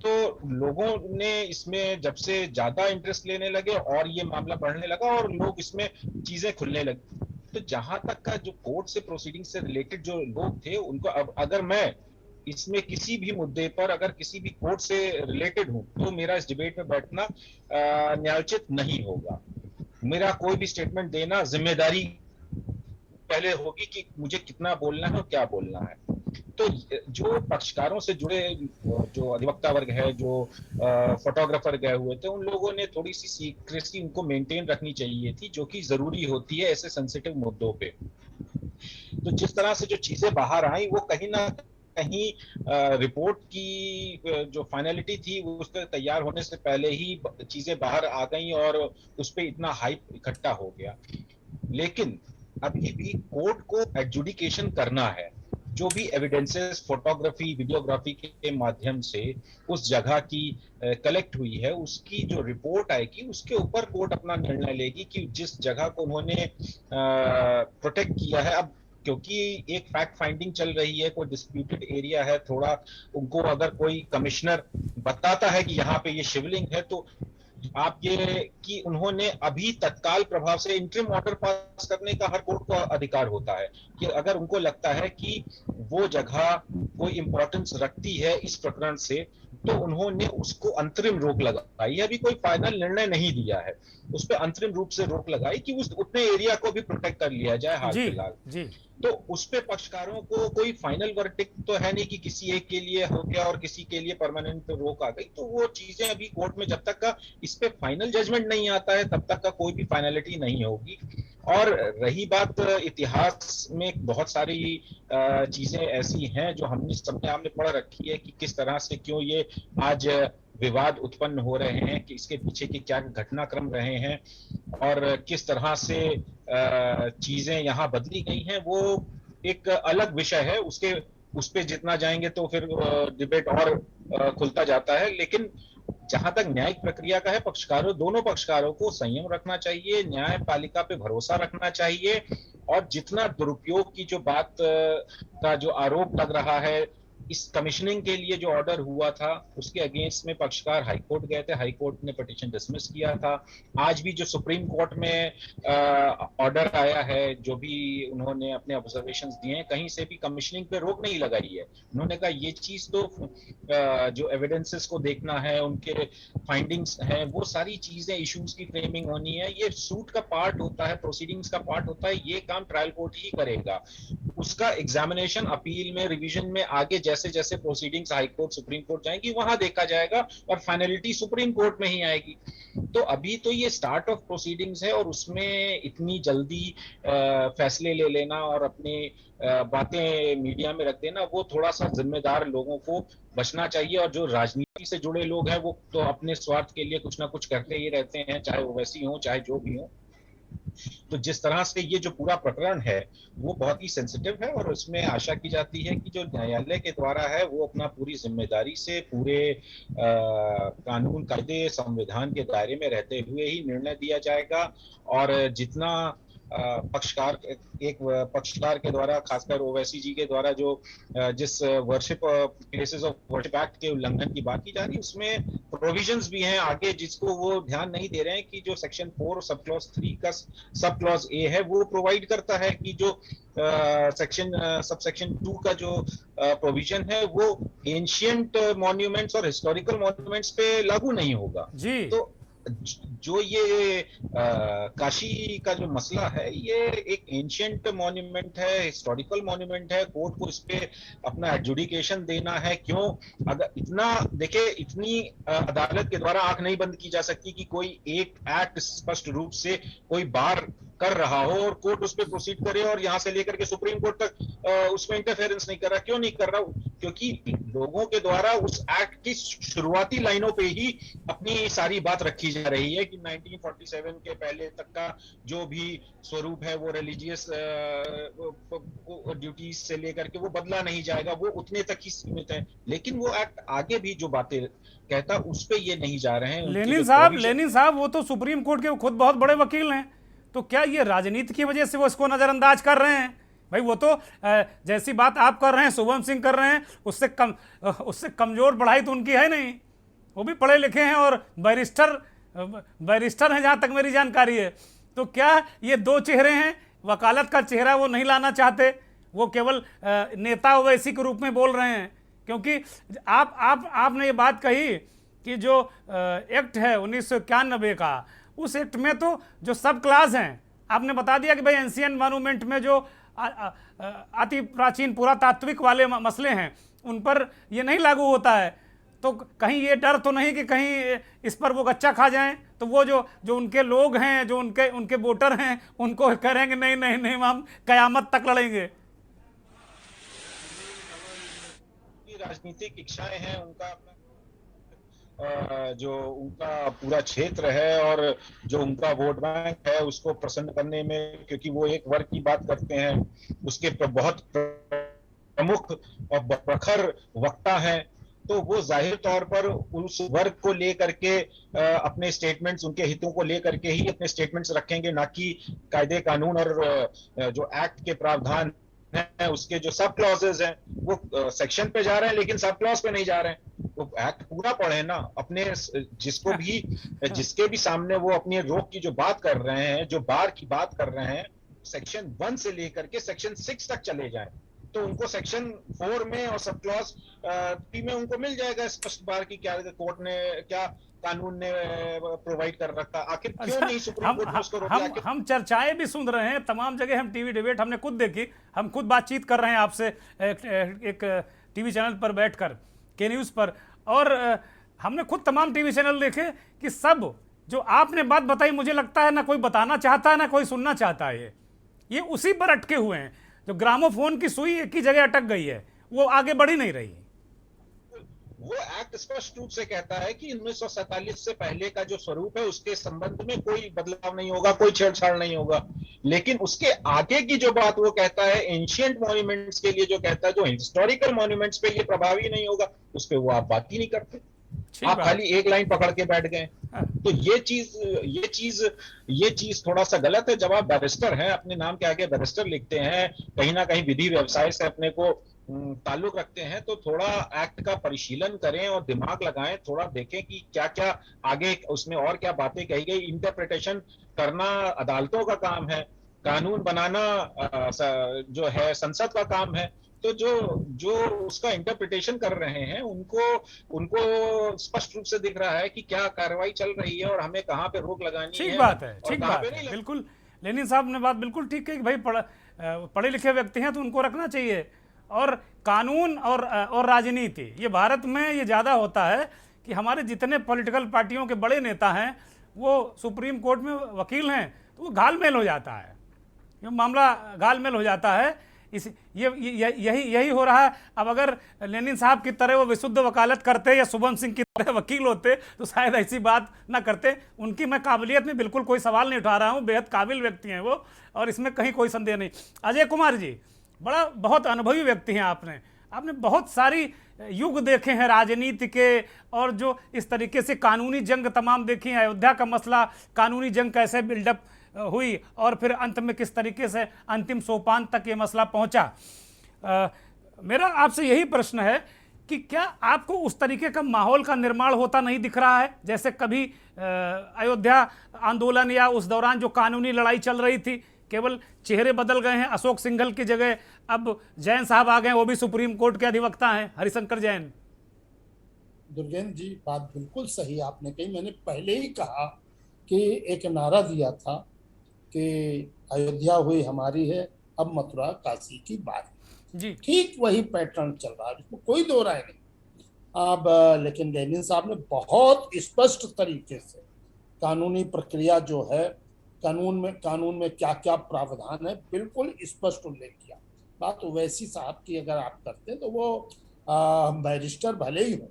तो लोगों ने इसमें जब से ज्यादा इंटरेस्ट लेने लगे और ये मामला बढ़ने लगा और लोग इसमें चीजें खुलने लगी, तो जहां तक का जो कोर्ट से प्रोसीडिंग से रिलेटेड जो लोग थे उनको, अब अगर मैं इसमें किसी भी मुद्दे पर अगर किसी भी कोर्ट से रिलेटेड हूं तो मेरा इस डिबेट में बैठना न्यायोचित नहीं होगा। मेरा कोई भी स्टेटमेंट देना जिम्मेदारी पहले होगी कि मुझे कितना बोलना है और क्या बोलना है। तो जो पक्षकारों से जुड़े जो अधिवक्ता वर्ग है, जो फोटोग्राफर गए हुए थे, उन लोगों ने थोड़ी सी सीक्रेसी उनको मेंटेन रखनी चाहिए थी, जो कि जरूरी होती है ऐसे सेंसिटिव मुद्दों पे। तो जिस तरह से जो चीजें बाहर आई वो कहीं ना कहीं रिपोर्ट की जो फाइनलिटी थी वो उसके तैयार होने से पहले ही चीजें बाहर आ गई और उस पर इतना हाइप इकट्ठा हो गया। लेकिन अभी भी कोर्ट को एडजुडिकेशन करना है, जो भी एविडेंसेस फोटोग्राफी वीडियोग्राफी के माध्यम से उस जगह की कलेक्ट हुई है, उसकी जो रिपोर्ट आएगी उसके ऊपर कोर्ट अपना निर्णय लेगी कि जिस जगह को उन्होंने प्रोटेक्ट किया है, अब क्योंकि एक फैक्ट फाइंडिंग चल रही है, कोई डिस्प्यूटेड एरिया है, थोड़ा उनको अगर कोई कमिश्नर बताता है कि यहाँ पे ये शिवलिंग है, तो आप ये कि उन्होंने अभी तत्काल प्रभाव से इंटरिम ऑर्डर पास करने का हर कोर्ट को अधिकार होता है कि अगर उनको लगता है कि वो जगह कोई इंपॉर्टेंस रखती है इस प्रकरण से, तो उन्होंने उसको अंतरिम रोक लगाई। अभी कोई फाइनल निर्णय नहीं दिया है, उस पर अंतरिम रूप से रोक लगाई कि उस उतने एरिया को भी प्रोटेक्ट कर लिया जाए हाल फिलहाल। तो उस पे पक्षकारों को कोई फाइनल वर्डिक्ट तो है नहीं कि किसी एक के लिए हो गया और किसी के लिए परमानेंट रोक आ गई। तो वो चीजें अभी कोर्ट में जब तक का इस पे फाइनल जजमेंट नहीं आता है तब तक का कोई भी फाइनलिटी नहीं होगी। और रही बात इतिहास में बहुत सारी चीजें ऐसी हैं जो हमने सबने आपने पढ़ रखी है कि किस तरह से क्यों ये आज विवाद उत्पन्न हो रहे हैं, कि इसके पीछे के क्या घटनाक्रम रहे हैं और किस तरह से चीजें यहाँ बदली गई हैं, वो एक अलग विषय है। उस पे जितना जाएंगे तो फिर डिबेट और खुलता जाता है। लेकिन जहां तक न्यायिक प्रक्रिया का है, दोनों पक्षकारों को संयम रखना चाहिए, न्यायपालिका पे भरोसा रखना चाहिए, और जितना दुरुपयोग की जो बात का जो आरोप लग रहा है, इस कमिश्निंग के लिए जो ऑर्डर हुआ था उसके अगेंस्ट में पक्षकार हाईकोर्ट गए थे, हाईकोर्ट ने पिटीशन डिसमिस किया था। आज भी जो सुप्रीम कोर्ट में ऑर्डर आया है, जो भी उन्होंने अपने ऑब्जर्वेशंस दिए हैं, कहीं से भी कमिश्निंग पे रोक नहीं लगाई है। उन्होंने कहा ये चीज तो जो एविडेंसेस को देखना है, उनके फाइंडिंग्स हैं, वो सारी चीजें इश्यूज की फ्रेमिंग होनी है, ये सूट का पार्ट होता है, प्रोसीडिंग्स का पार्ट होता है, ये काम ट्रायल कोर्ट ही करेगा। उसका एग्जामिनेशन अपील में, रिवीजन में आगे जैसे जैसे proceedings high court supreme court जाएंगी वहां देखा जाएगा और फाइनलिटी सुप्रीम कोर्ट में ही आएगी। तो अभी तो ये स्टार्ट ऑफ प्रोसीडिंग्स है और उसमें इतनी जल्दी फैसले ले लेना और अपनी बातें मीडिया में रख देना, वो थोड़ा सा जिम्मेदार लोगों को बचना चाहिए। और जो राजनीति से जुड़े लोग हैं वो तो अपने स्वार्थ के लिए कुछ ना कुछ करते ही रहते हैं, चाहे वो वैसी हो चाहे जो भी हो। तो जिस तरह से ये जो पूरा प्रकरण है वो बहुत ही सेंसिटिव है और उसमें आशा की जाती है कि जो न्यायालय के द्वारा है वो अपना पूरी जिम्मेदारी से पूरे कानून कायदे संविधान के दायरे में रहते हुए ही निर्णय दिया जाएगा। और जितना एक पक्षकार के द्वारा, खासकर ओवैसी जी के द्वारा जो जिस worship places of worship act के उल्लंघन की बात की जा रही है, उसमें प्रोविजंस भी हैं आगे जिसको वो ध्यान नहीं दे रहे हैं कि जो सेक्शन 4 सब क्लॉज 3 का सब क्लॉज ए है वो प्रोवाइड करता है कि जो सब सेक्शन 2 का जो प्रोविजन है वो एंशियंट मॉन्यूमेंट्स और हिस्टोरिकल मॉन्यूमेंट्स पे लागू नहीं होगा जी। तो जो ये काशी का जो मसला है ये एक एंशियंट मॉन्यूमेंट है, हिस्टोरिकल मॉन्यूमेंट है, कोर्ट को इस पे अपना एडजुडिकेशन देना है। क्यों? अगर इतना देखे, इतनी अदालत के द्वारा आंख नहीं बंद की जा सकती कि कोई एक एक्ट स्पष्ट रूप से कोई बार कर रहा हो और कोर्ट उस पर प्रोसीड करे और यहाँ से लेकर के सुप्रीम कोर्ट तक उसमें इंटरफेरेंस नहीं कर रहा। क्यों नहीं कर रहा? क्योंकि लोगों के द्वारा उस एक्ट की शुरुआती लाइनों पे ही अपनी सारी बात रखी जा रही है कि 1947 के पहले तक का जो भी स्वरूप है वो रिलीजियस ड्यूटीज से लेकर के वो बदला नहीं जाएगा, वो उतने तक ही सीमित है। लेकिन वो एक्ट आगे भी जो बातें कहता उस पे ये नहीं जा रहे हैं। लेनिन साहब वो तो सुप्रीम कोर्ट के खुद बहुत बड़े वकील हैं, तो क्या ये राजनीति की वजह से वो इसको नजरअंदाज कर रहे हैं? भाई वो तो जैसी बात आप कर रहे हैं, शुभम सिंह कर रहे हैं, उससे कमजोर पढ़ाई तो उनकी है नहीं, वो भी पढ़े लिखे हैं और बैरिस्टर हैं जहां तक मेरी जानकारी है। तो क्या ये दो चेहरे हैं? वकालत का चेहरा वो नहीं लाना चाहते, वो केवल नेता ओवैसी के रूप में बोल रहे हैं? क्योंकि आपने ये बात कही कि जो एक्ट है 1991 का, उस एक्ट में तो जो सब क्लास हैं, आपने बता दिया कि भाई एंशिएंट मॉन्यूमेंट में जो अति प्राचीन पुरातात्विक वाले मसले हैं उन पर ये नहीं लागू होता है। तो कहीं ये डर तो नहीं कि कहीं इस पर वो गच्चा खा जाएं, तो वो जो उनके लोग हैं, जो उनके वोटर हैं, उनको कहेंगे नहीं नहीं नहीं हम कयामत तक लड़ेंगे। राजनीतिक इच्छाएं हैं, उनका अपना जो उनका पूरा क्षेत्र है और जो उनका वोट बैंक है उसको प्रसन्न करने में, क्योंकि वो एक वर्ग की बात करते हैं, उसके बहुत प्रमुख और प्रखर वक्ता हैं, तो वो जाहिर तौर पर उस वर्ग को लेकर के अपने स्टेटमेंट्स, उनके हितों को लेकर के ही अपने स्टेटमेंट्स रखेंगे, ना कि कायदे कानून और जो एक्ट के प्रावधान है उसके जो सब क्लॉजेज हैं वो सेक्शन पे जा रहे हैं लेकिन सब क्लॉज पे नहीं जा रहे हैं। वो एक्ट पूरा पढ़े ना, अपने जिसके भी सामने वो अपनी रोक की जो बात कर रहे हैं, जो बार की बात कर रहे हैं, सेक्शन 1 से लेकर के सेक्शन 6 तक चले जाएं तो उनको सेक्शन 4 में और सब क्लॉज 3 में उनको मिल जाएगा स्पष्ट बार की क्या कोर्ट ने, क्या कानून ने प्रोवाइड कर रखा। आखिर क्यों नहीं सुप्रीम कोर्ट ने उसको रोका? हम चर्चाएं भी सुन रहे हैं तमाम जगह, हम टीवी डिबेट हमने खुद देखी, हम खुद बातचीत कर रहे हैं आपसे एक टीवी चैनल पर बैठकर, के न्यूज़ पर, और हमने खुद तमाम टीवी चैनल देखे कि सब जो आपने बात बताई, मुझे लगता है ना कोई बताना चाहता है ना कोई सुनना चाहता है। ये उसी पर अटके हुए हैं, जो ग्रामोफोन की सुई एक ही जगह अटक गई है, वो आगे बढ़ ही नहीं रही। वो एक्ट स्पष्ट रूप से कहता है कि 1947 से पहले का जो स्वरूप है उसके संबंध में कोई बदलाव नहीं होगा, कोई छेड़छाड़ नहीं होगा। लेकिन उसके आगे की जो बात वो कहता है, एंशिएंट मॉन्यूमेंट्स के लिए जो कहता है, जो हिस्टोरिकल मॉन्यूमेंट्स पे ये प्रभावी नहीं होगा, उस पे वो आप बात ही नहीं करते, आप खाली एक लाइन पकड़ के बैठ गए। तो ये चीज थोड़ा सा गलत है। जब आप बैरिस्टर हैं, अपने नाम के आगे बैरिस्टर लिखते हैं, कहीं ना कहीं विधि व्यवसाय से अपने को ताल्लुक रखते हैं, तो थोड़ा एक्ट का परिशीलन करें और दिमाग लगाएं, थोड़ा देखें कि क्या क्या आगे उसमें और क्या बातें कही गई। इंटरप्रिटेशन करना अदालतों का काम है, कानून बनाना जो है संसद का काम है। तो जो उसका इंटरप्रिटेशन कर रहे हैं उनको स्पष्ट रूप से दिख रहा है कि क्या कार्रवाई चल रही है और हमें कहाँ पे रोक लगानी है। ठीक बात है, ठीक बात है, बिल्कुल लेनिन साहब ने बात बिल्कुल ठीक है कि भाई पढ़े लिखे व्यक्ति हैं तो उनको रखना चाहिए। और कानून और राजनीति, ये भारत में ये ज़्यादा होता है कि हमारे जितने पॉलिटिकल पार्टियों के बड़े नेता हैं वो सुप्रीम कोर्ट में वकील हैं, तो वो घालमेल हो जाता है, ये मामला घालमेल हो जाता है। यही हो रहा है। अब अगर लेनिन साहब की तरह वो विशुद्ध वकालत करते या शुभम सिंह की तरह वकील होते तो शायद ऐसी बात ना करते। उनकी मैं काबिलियत में बिल्कुल कोई सवाल नहीं उठा रहा हूँ, बेहद काबिल व्यक्ति हैं वो, और इसमें कहीं कोई संदेह नहीं। अजय कुमार जी, बहुत अनुभवी व्यक्ति हैं, आपने बहुत सारी युग देखे हैं राजनीति के, और जो इस तरीके से कानूनी जंग तमाम देखी है। अयोध्या का मसला, कानूनी जंग कैसे बिल्डअप हुई और फिर अंत में किस तरीके से अंतिम सोपान तक ये मसला पहुंचा। मेरा आपसे यही प्रश्न है कि क्या आपको उस तरीके का माहौल का निर्माण होता नहीं दिख रहा है जैसे कभी अयोध्या आंदोलन या उस दौरान जो कानूनी लड़ाई चल रही थी? केवल चेहरे बदल गए हैं, अशोक सिंघल की जगह अब जैन साहब आ गए, वो भी सुप्रीम कोर्ट के अधिवक्ता हैं, हरिशंकर जैन। दुर्गेंद्र जी, बात बिल्कुल सही आपने कही। मैंने पहले ही कहा कि एक नारा दिया था कि अयोध्या हुई हमारी है, अब मथुरा काशी की बात जी। ठीक वही पैटर्न चल रहा है, इसमें कोई दो राय नहीं। अब लेकिन लेनिन साहब ने बहुत स्पष्ट तरीके से कानूनी प्रक्रिया जो है कानून में क्या क्या प्रावधान है, बिल्कुल स्पष्ट उल्लेख किया। बात ओवैसी साहब की अगर आप करते हैं तो वो बैरिस्टर भले ही हो,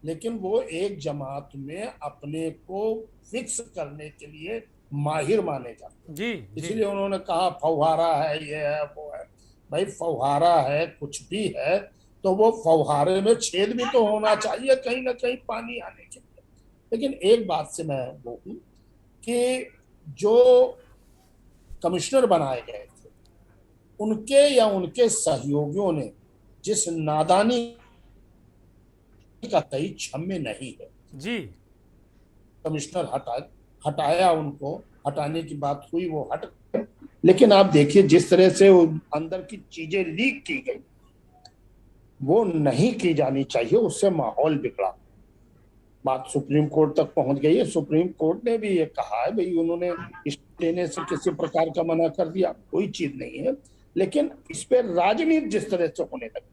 लेकिन वो एक जमात में अपने को फिक्स करने के लिए माहिर माने जाते जी, इसलिए उन्होंने कहा फव्वारा है, ये है, वो है। भाई फव्वारा है, कुछ भी है, तो वो फव्वारे में छेद भी तो होना चाहिए कहीं ना कहीं पानी आने के लिए। लेकिन एक बात से मैं वो हूं कि जो कमिश्नर बनाए गए थे, उनके या उनके सहयोगियों ने जिस नादानी का कई क्षम्य नहीं है जी, कमिश्नर हटाया, उनको हटाने की बात हुई, वो हट गए। लेकिन आप देखिए जिस तरह से अंदर की चीजें लीक की गई, वो नहीं की जानी चाहिए, उससे माहौल बिगड़ा। बात सुप्रीम कोर्ट तक पहुंच गई है। सुप्रीम कोर्ट ने भी ये कहा है, भाई उन्होंने इस देने से किसी प्रकार का मना कर दिया, कोई चीज नहीं है। लेकिन इस पे राजनीति जिस तरह से होने लगी,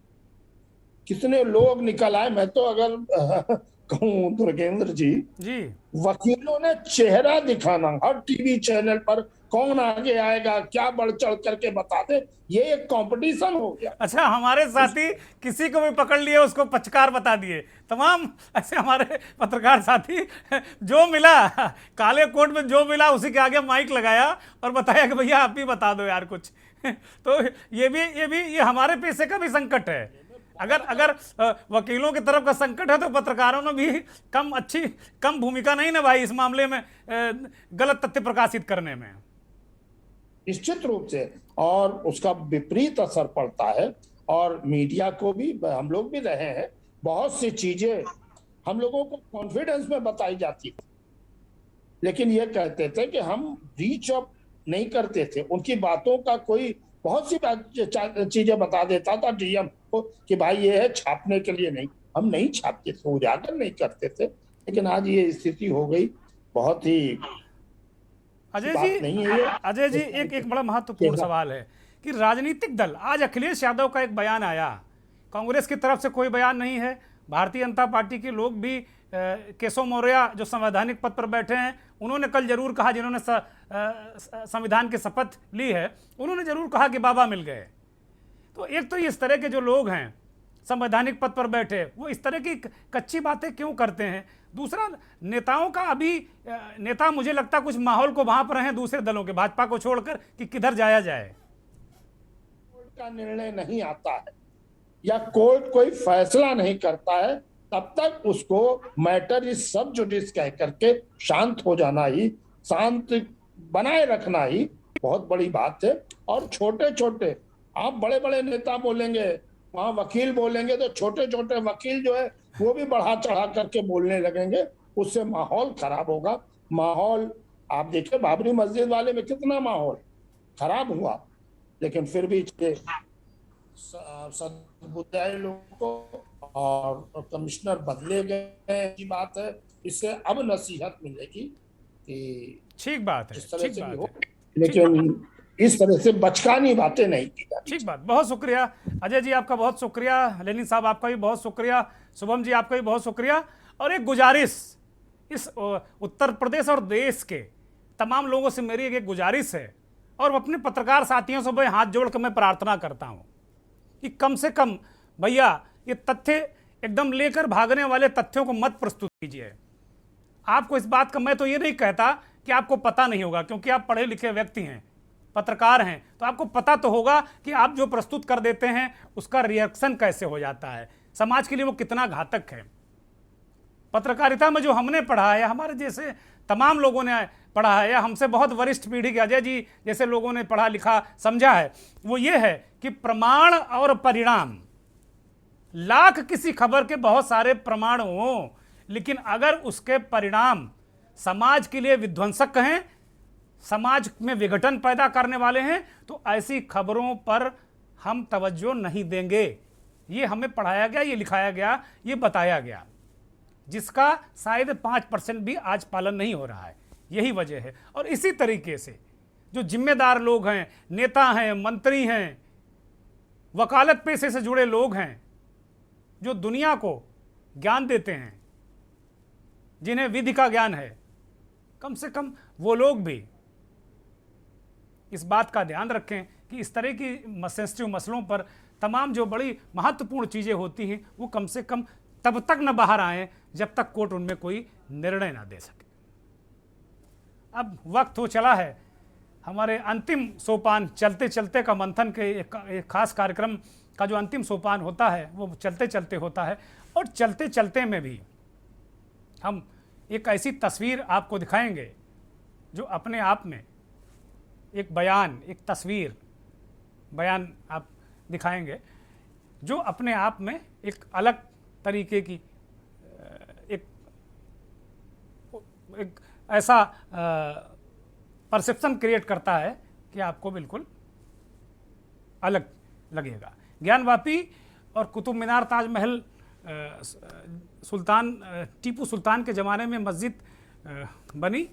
कितने लोग निकल आए। मैं तो अगर कहूँ दुर्गेंद्र जी, वकीलों ने चेहरा दिखाना, हर टीवी चैनल पर कौन आगे आएगा, क्या बढ़ चढ़ करके बता दे, ये एक कंपटीशन हो गया। अच्छा, हमारे साथी किसी को भी पकड़ लिए उसको पचकार बता दिए, तमाम ऐसे हमारे पत्रकार साथी जो मिला काले कोट में जो मिला उसी के आगे माइक लगाया और बताया कि भैया आप भी बता दो यार कुछ। तो ये हमारे पैसे का भी संकट है। अगर वकीलों की तरफ का संकट है तो पत्रकारों ने भी कम भूमिका नहीं ना भाई इस मामले में गलत तथ्य प्रकाशित करने में। निश्चित रूप से, और उसका विपरीत असर पड़ता है। और मीडिया को भी, हम लोग भी रहे हैं, बहुत सी चीजें हम लोगों को कॉन्फिडेंस में बताई जाती थी, लेकिन ये कहते थे कि हम रीच अप नहीं करते थे। उनकी बातों का कोई बहुत सी चीजें बता देता था डीएम को कि भाई ये है, छापने के लिए नहीं। हम नहीं छापते थे, उजागर नहीं करते थे। लेकिन आज ये स्थिति हो गई, बहुत ही अजय जी एक बड़ा महत्वपूर्ण सवाल है कि राजनीतिक दल, आज अखिलेश यादव का एक बयान आया, कांग्रेस की तरफ से कोई बयान नहीं है, भारतीय जनता पार्टी के लोग भी, केशव मौर्य जो संवैधानिक पद पर बैठे हैं, उन्होंने कल जरूर कहा, जिन्होंने संविधान की शपथ ली है, उन्होंने जरूर कहा कि बाबा मिल गए। तो एक तो इस तरह के जो लोग हैं संवैधानिक पद पर बैठे, वो इस तरह की कच्ची बातें क्यों करते हैं? दूसरा, नेताओं का अभी नेता मुझे लगता कुछ माहौल को वहां पर हैं दूसरे दलों के, भाजपा को छोड़कर, कि किधर जाया जाए। कोर्ट का निर्णय नहीं आता है या कोर्ट कोई फैसला नहीं करता है, तब तक उसको मैटर इज सब जुडिस कह करके शांत हो जाना ही, शांत बनाए रखना ही बहुत बड़ी बात है। और छोटे छोटे, आप बड़े बड़े नेता बोलेंगे, वहां वकील बोलेंगे, तो छोटे छोटे वकील जो है वो भी बढ़ा चढ़ा करके बोलने लगेंगे, उससे माहौल खराब होगा। माहौल आप देखिए, बाबरी मस्जिद वाले में कितना माहौल खराब हुआ, लेकिन फिर भी समुदाय लोगों को और कमिश्नर बदले गए की बात है। इससे अब नसीहत मिलेगी कि ठीक बात है, ठीक बात है, लेकिन इस तरह से बचकानी बातें नहीं की जाती। ठीक बात, बहुत शुक्रिया अजय जी, आपका बहुत शुक्रिया। लेनिन साहब आपका भी बहुत शुक्रिया। शुभम जी आपका भी बहुत शुक्रिया। और एक गुजारिश, इस उत्तर प्रदेश और देश के तमाम लोगों से मेरी एक गुजारिश है, और अपने पत्रकार साथियों से मैं हाथ जोड़कर मैं प्रार्थना करता हूं कि कम से कम भैया ये तथ्य एकदम लेकर भागने वाले तथ्यों को मत प्रस्तुत कीजिए। आपको इस बात का, मैं तो ये नहीं कहता कि आपको पता नहीं होगा, क्योंकि आप पढ़े लिखे व्यक्ति हैं, पत्रकार हैं, तो आपको पता तो होगा कि आप जो प्रस्तुत कर देते हैं उसका रिएक्शन कैसे हो जाता है, समाज के लिए वो कितना घातक है। पत्रकारिता में जो हमने पढ़ा है, हमारे जैसे तमाम लोगों ने पढ़ा है, या हमसे बहुत वरिष्ठ पीढ़ी के अजय जी जैसे लोगों ने पढ़ा लिखा समझा है, वो ये है कि प्रमाण और परिणाम, लाख किसी खबर के बहुत सारे प्रमाण हों, लेकिन अगर उसके परिणाम समाज के लिए विध्वंसक हैं, समाज में विघटन पैदा करने वाले हैं, तो ऐसी खबरों पर हम तवज्जो नहीं देंगे। ये हमें पढ़ाया गया, ये लिखाया गया, ये बताया गया, जिसका शायद 5% भी आज पालन नहीं हो रहा है। यही वजह है। और इसी तरीके से जो जिम्मेदार लोग हैं, नेता हैं, मंत्री हैं, वकालत पेशे से जुड़े लोग हैं, जो दुनिया को ज्ञान देते हैं, जिन्हें विधि का ज्ञान है, कम से कम वो लोग भी इस बात का ध्यान रखें कि इस तरह की सेंसिटिव मसलों पर तमाम जो बड़ी महत्वपूर्ण चीज़ें होती हैं वो कम से कम तब तक न बाहर आएँ जब तक कोर्ट उनमें कोई निर्णय ना दे सके। अब वक्त हो चला है हमारे अंतिम सोपान चलते चलते का मंथन के एक खास कार्यक्रम का जो अंतिम सोपान होता है वो चलते चलते होता है, और चलते चलते में भी हम एक ऐसी तस्वीर आपको दिखाएंगे जो अपने आप में एक बयान, एक तस्वीर बयान आप दिखाएंगे जो अपने आप में एक अलग तरीके की एक ऐसा परसेप्शन क्रिएट करता है कि आपको बिल्कुल अलग लगेगा। ज्ञानवापी और कुतुब मीनार, ताजमहल सुल्तान टीपू सुल्तान के ज़माने में मस्जिद बनी,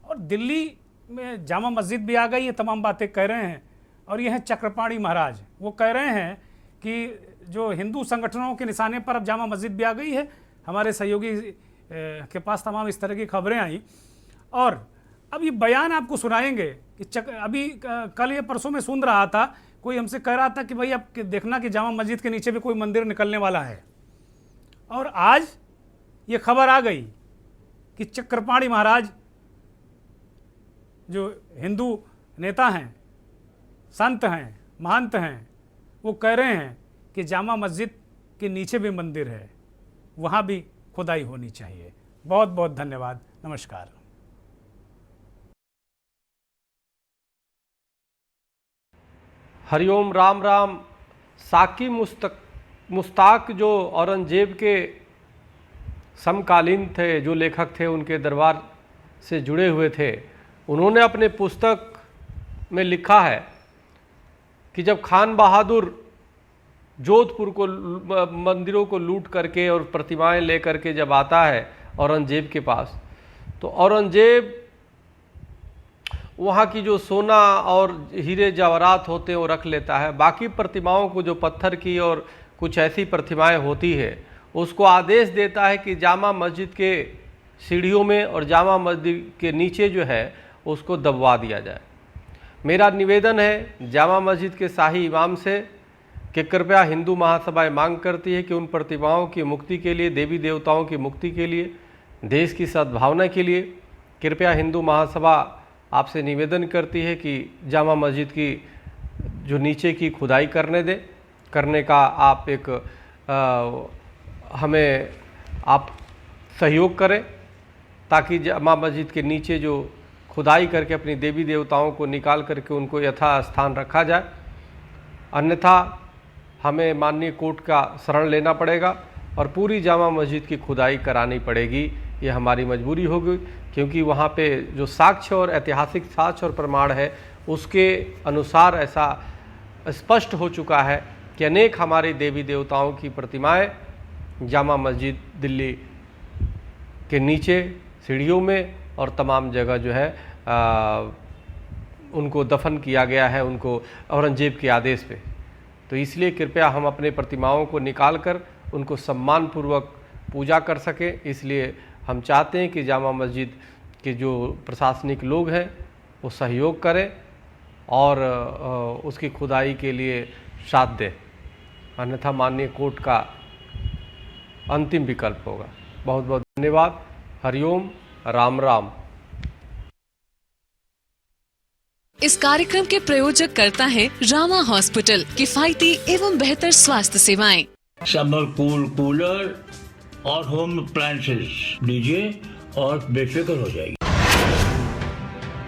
और दिल्ली में जामा मस्जिद भी आ गई। ये तमाम बातें कह रहे हैं, और ये हैं चक्रपाणी महाराज, वो कह रहे हैं कि जो हिंदू संगठनों के निशाने पर अब जामा मस्जिद भी आ गई है। हमारे सहयोगी के पास तमाम इस तरह की खबरें आई, और अब ये बयान आपको सुनाएंगे कि अभी कल ये परसों में सुन रहा था, कोई हमसे कह रहा था कि भाई अब देखना कि जामा मस्जिद के नीचे भी कोई मंदिर निकलने वाला है, और आज ये खबर आ गई कि चक्रपाणी महाराज जो हिंदू नेता हैं, संत हैं, महंत हैं, वो कह रहे हैं कि जामा मस्जिद के नीचे भी मंदिर है, वहाँ भी खुदाई होनी चाहिए। बहुत बहुत धन्यवाद। नमस्कार। हरिओम, राम राम। साकी मुस्ताक जो औरंगजेब के समकालीन थे, जो लेखक थे, उनके दरबार से जुड़े हुए थे, उन्होंने अपने पुस्तक में लिखा है कि जब खान बहादुर जोधपुर को मंदिरों को लूट करके और प्रतिमाएं लेकर के जब आता है औरंगजेब के पास, तो औरंगजेब वहाँ की जो सोना और हीरे जवाहरात होते हैं वो रख लेता है। बाकी प्रतिमाओं को, जो पत्थर की और कुछ ऐसी प्रतिमाएं होती है, उसको आदेश देता है कि जामा मस्जिद के सीढ़ियों में और जामा मस्जिद के नीचे जो है उसको दबवा दिया जाए। मेरा निवेदन है जामा मस्जिद के शाही इमाम से कि कृपया हिंदू महासभा मांग करती है कि उन प्रतिमाओं की मुक्ति के लिए, देवी देवताओं की मुक्ति के लिए, देश की सद्भावना के लिए कृपया हिंदू महासभा आपसे निवेदन करती है कि जामा मस्जिद की जो नीचे की खुदाई करने का आप एक हमें आप सहयोग करें, ताकि जामा मस्जिद के नीचे जो खुदाई करके अपनी देवी देवताओं को निकाल करके उनको यथास्थान रखा जाए। अन्यथा हमें माननीय कोर्ट का शरण लेना पड़ेगा और पूरी जामा मस्जिद की खुदाई करानी पड़ेगी। ये हमारी मजबूरी होगी, क्योंकि वहाँ पे जो साक्ष्य और ऐतिहासिक साक्ष्य और प्रमाण है उसके अनुसार ऐसा स्पष्ट हो चुका है कि अनेक हमारे देवी देवताओं की प्रतिमाएं जामा मस्जिद दिल्ली के नीचे सीढ़ियों में और तमाम जगह जो है उनको दफन किया गया है, उनको औरंगजेब के आदेश पे। तो इसलिए कृपया हम अपने प्रतिमाओं को निकाल कर उनको सम्मानपूर्वक पूजा कर सकें। इसलिए हम चाहते हैं कि जामा मस्जिद के जो प्रशासनिक लोग हैं वो सहयोग करें और उसकी खुदाई के लिए साथ दें, अन्यथा माननीय कोर्ट का अंतिम विकल्प होगा। बहुत बहुत धन्यवाद। हरिओम, राम राम। इस कार्यक्रम के प्रायोजक करता है रामा हॉस्पिटल, किफायती एवं बेहतर स्वास्थ्य सेवाएं। समर कूलर और होम अप्लायंसेस लीजिए और बेफिक्र हो जाएगी।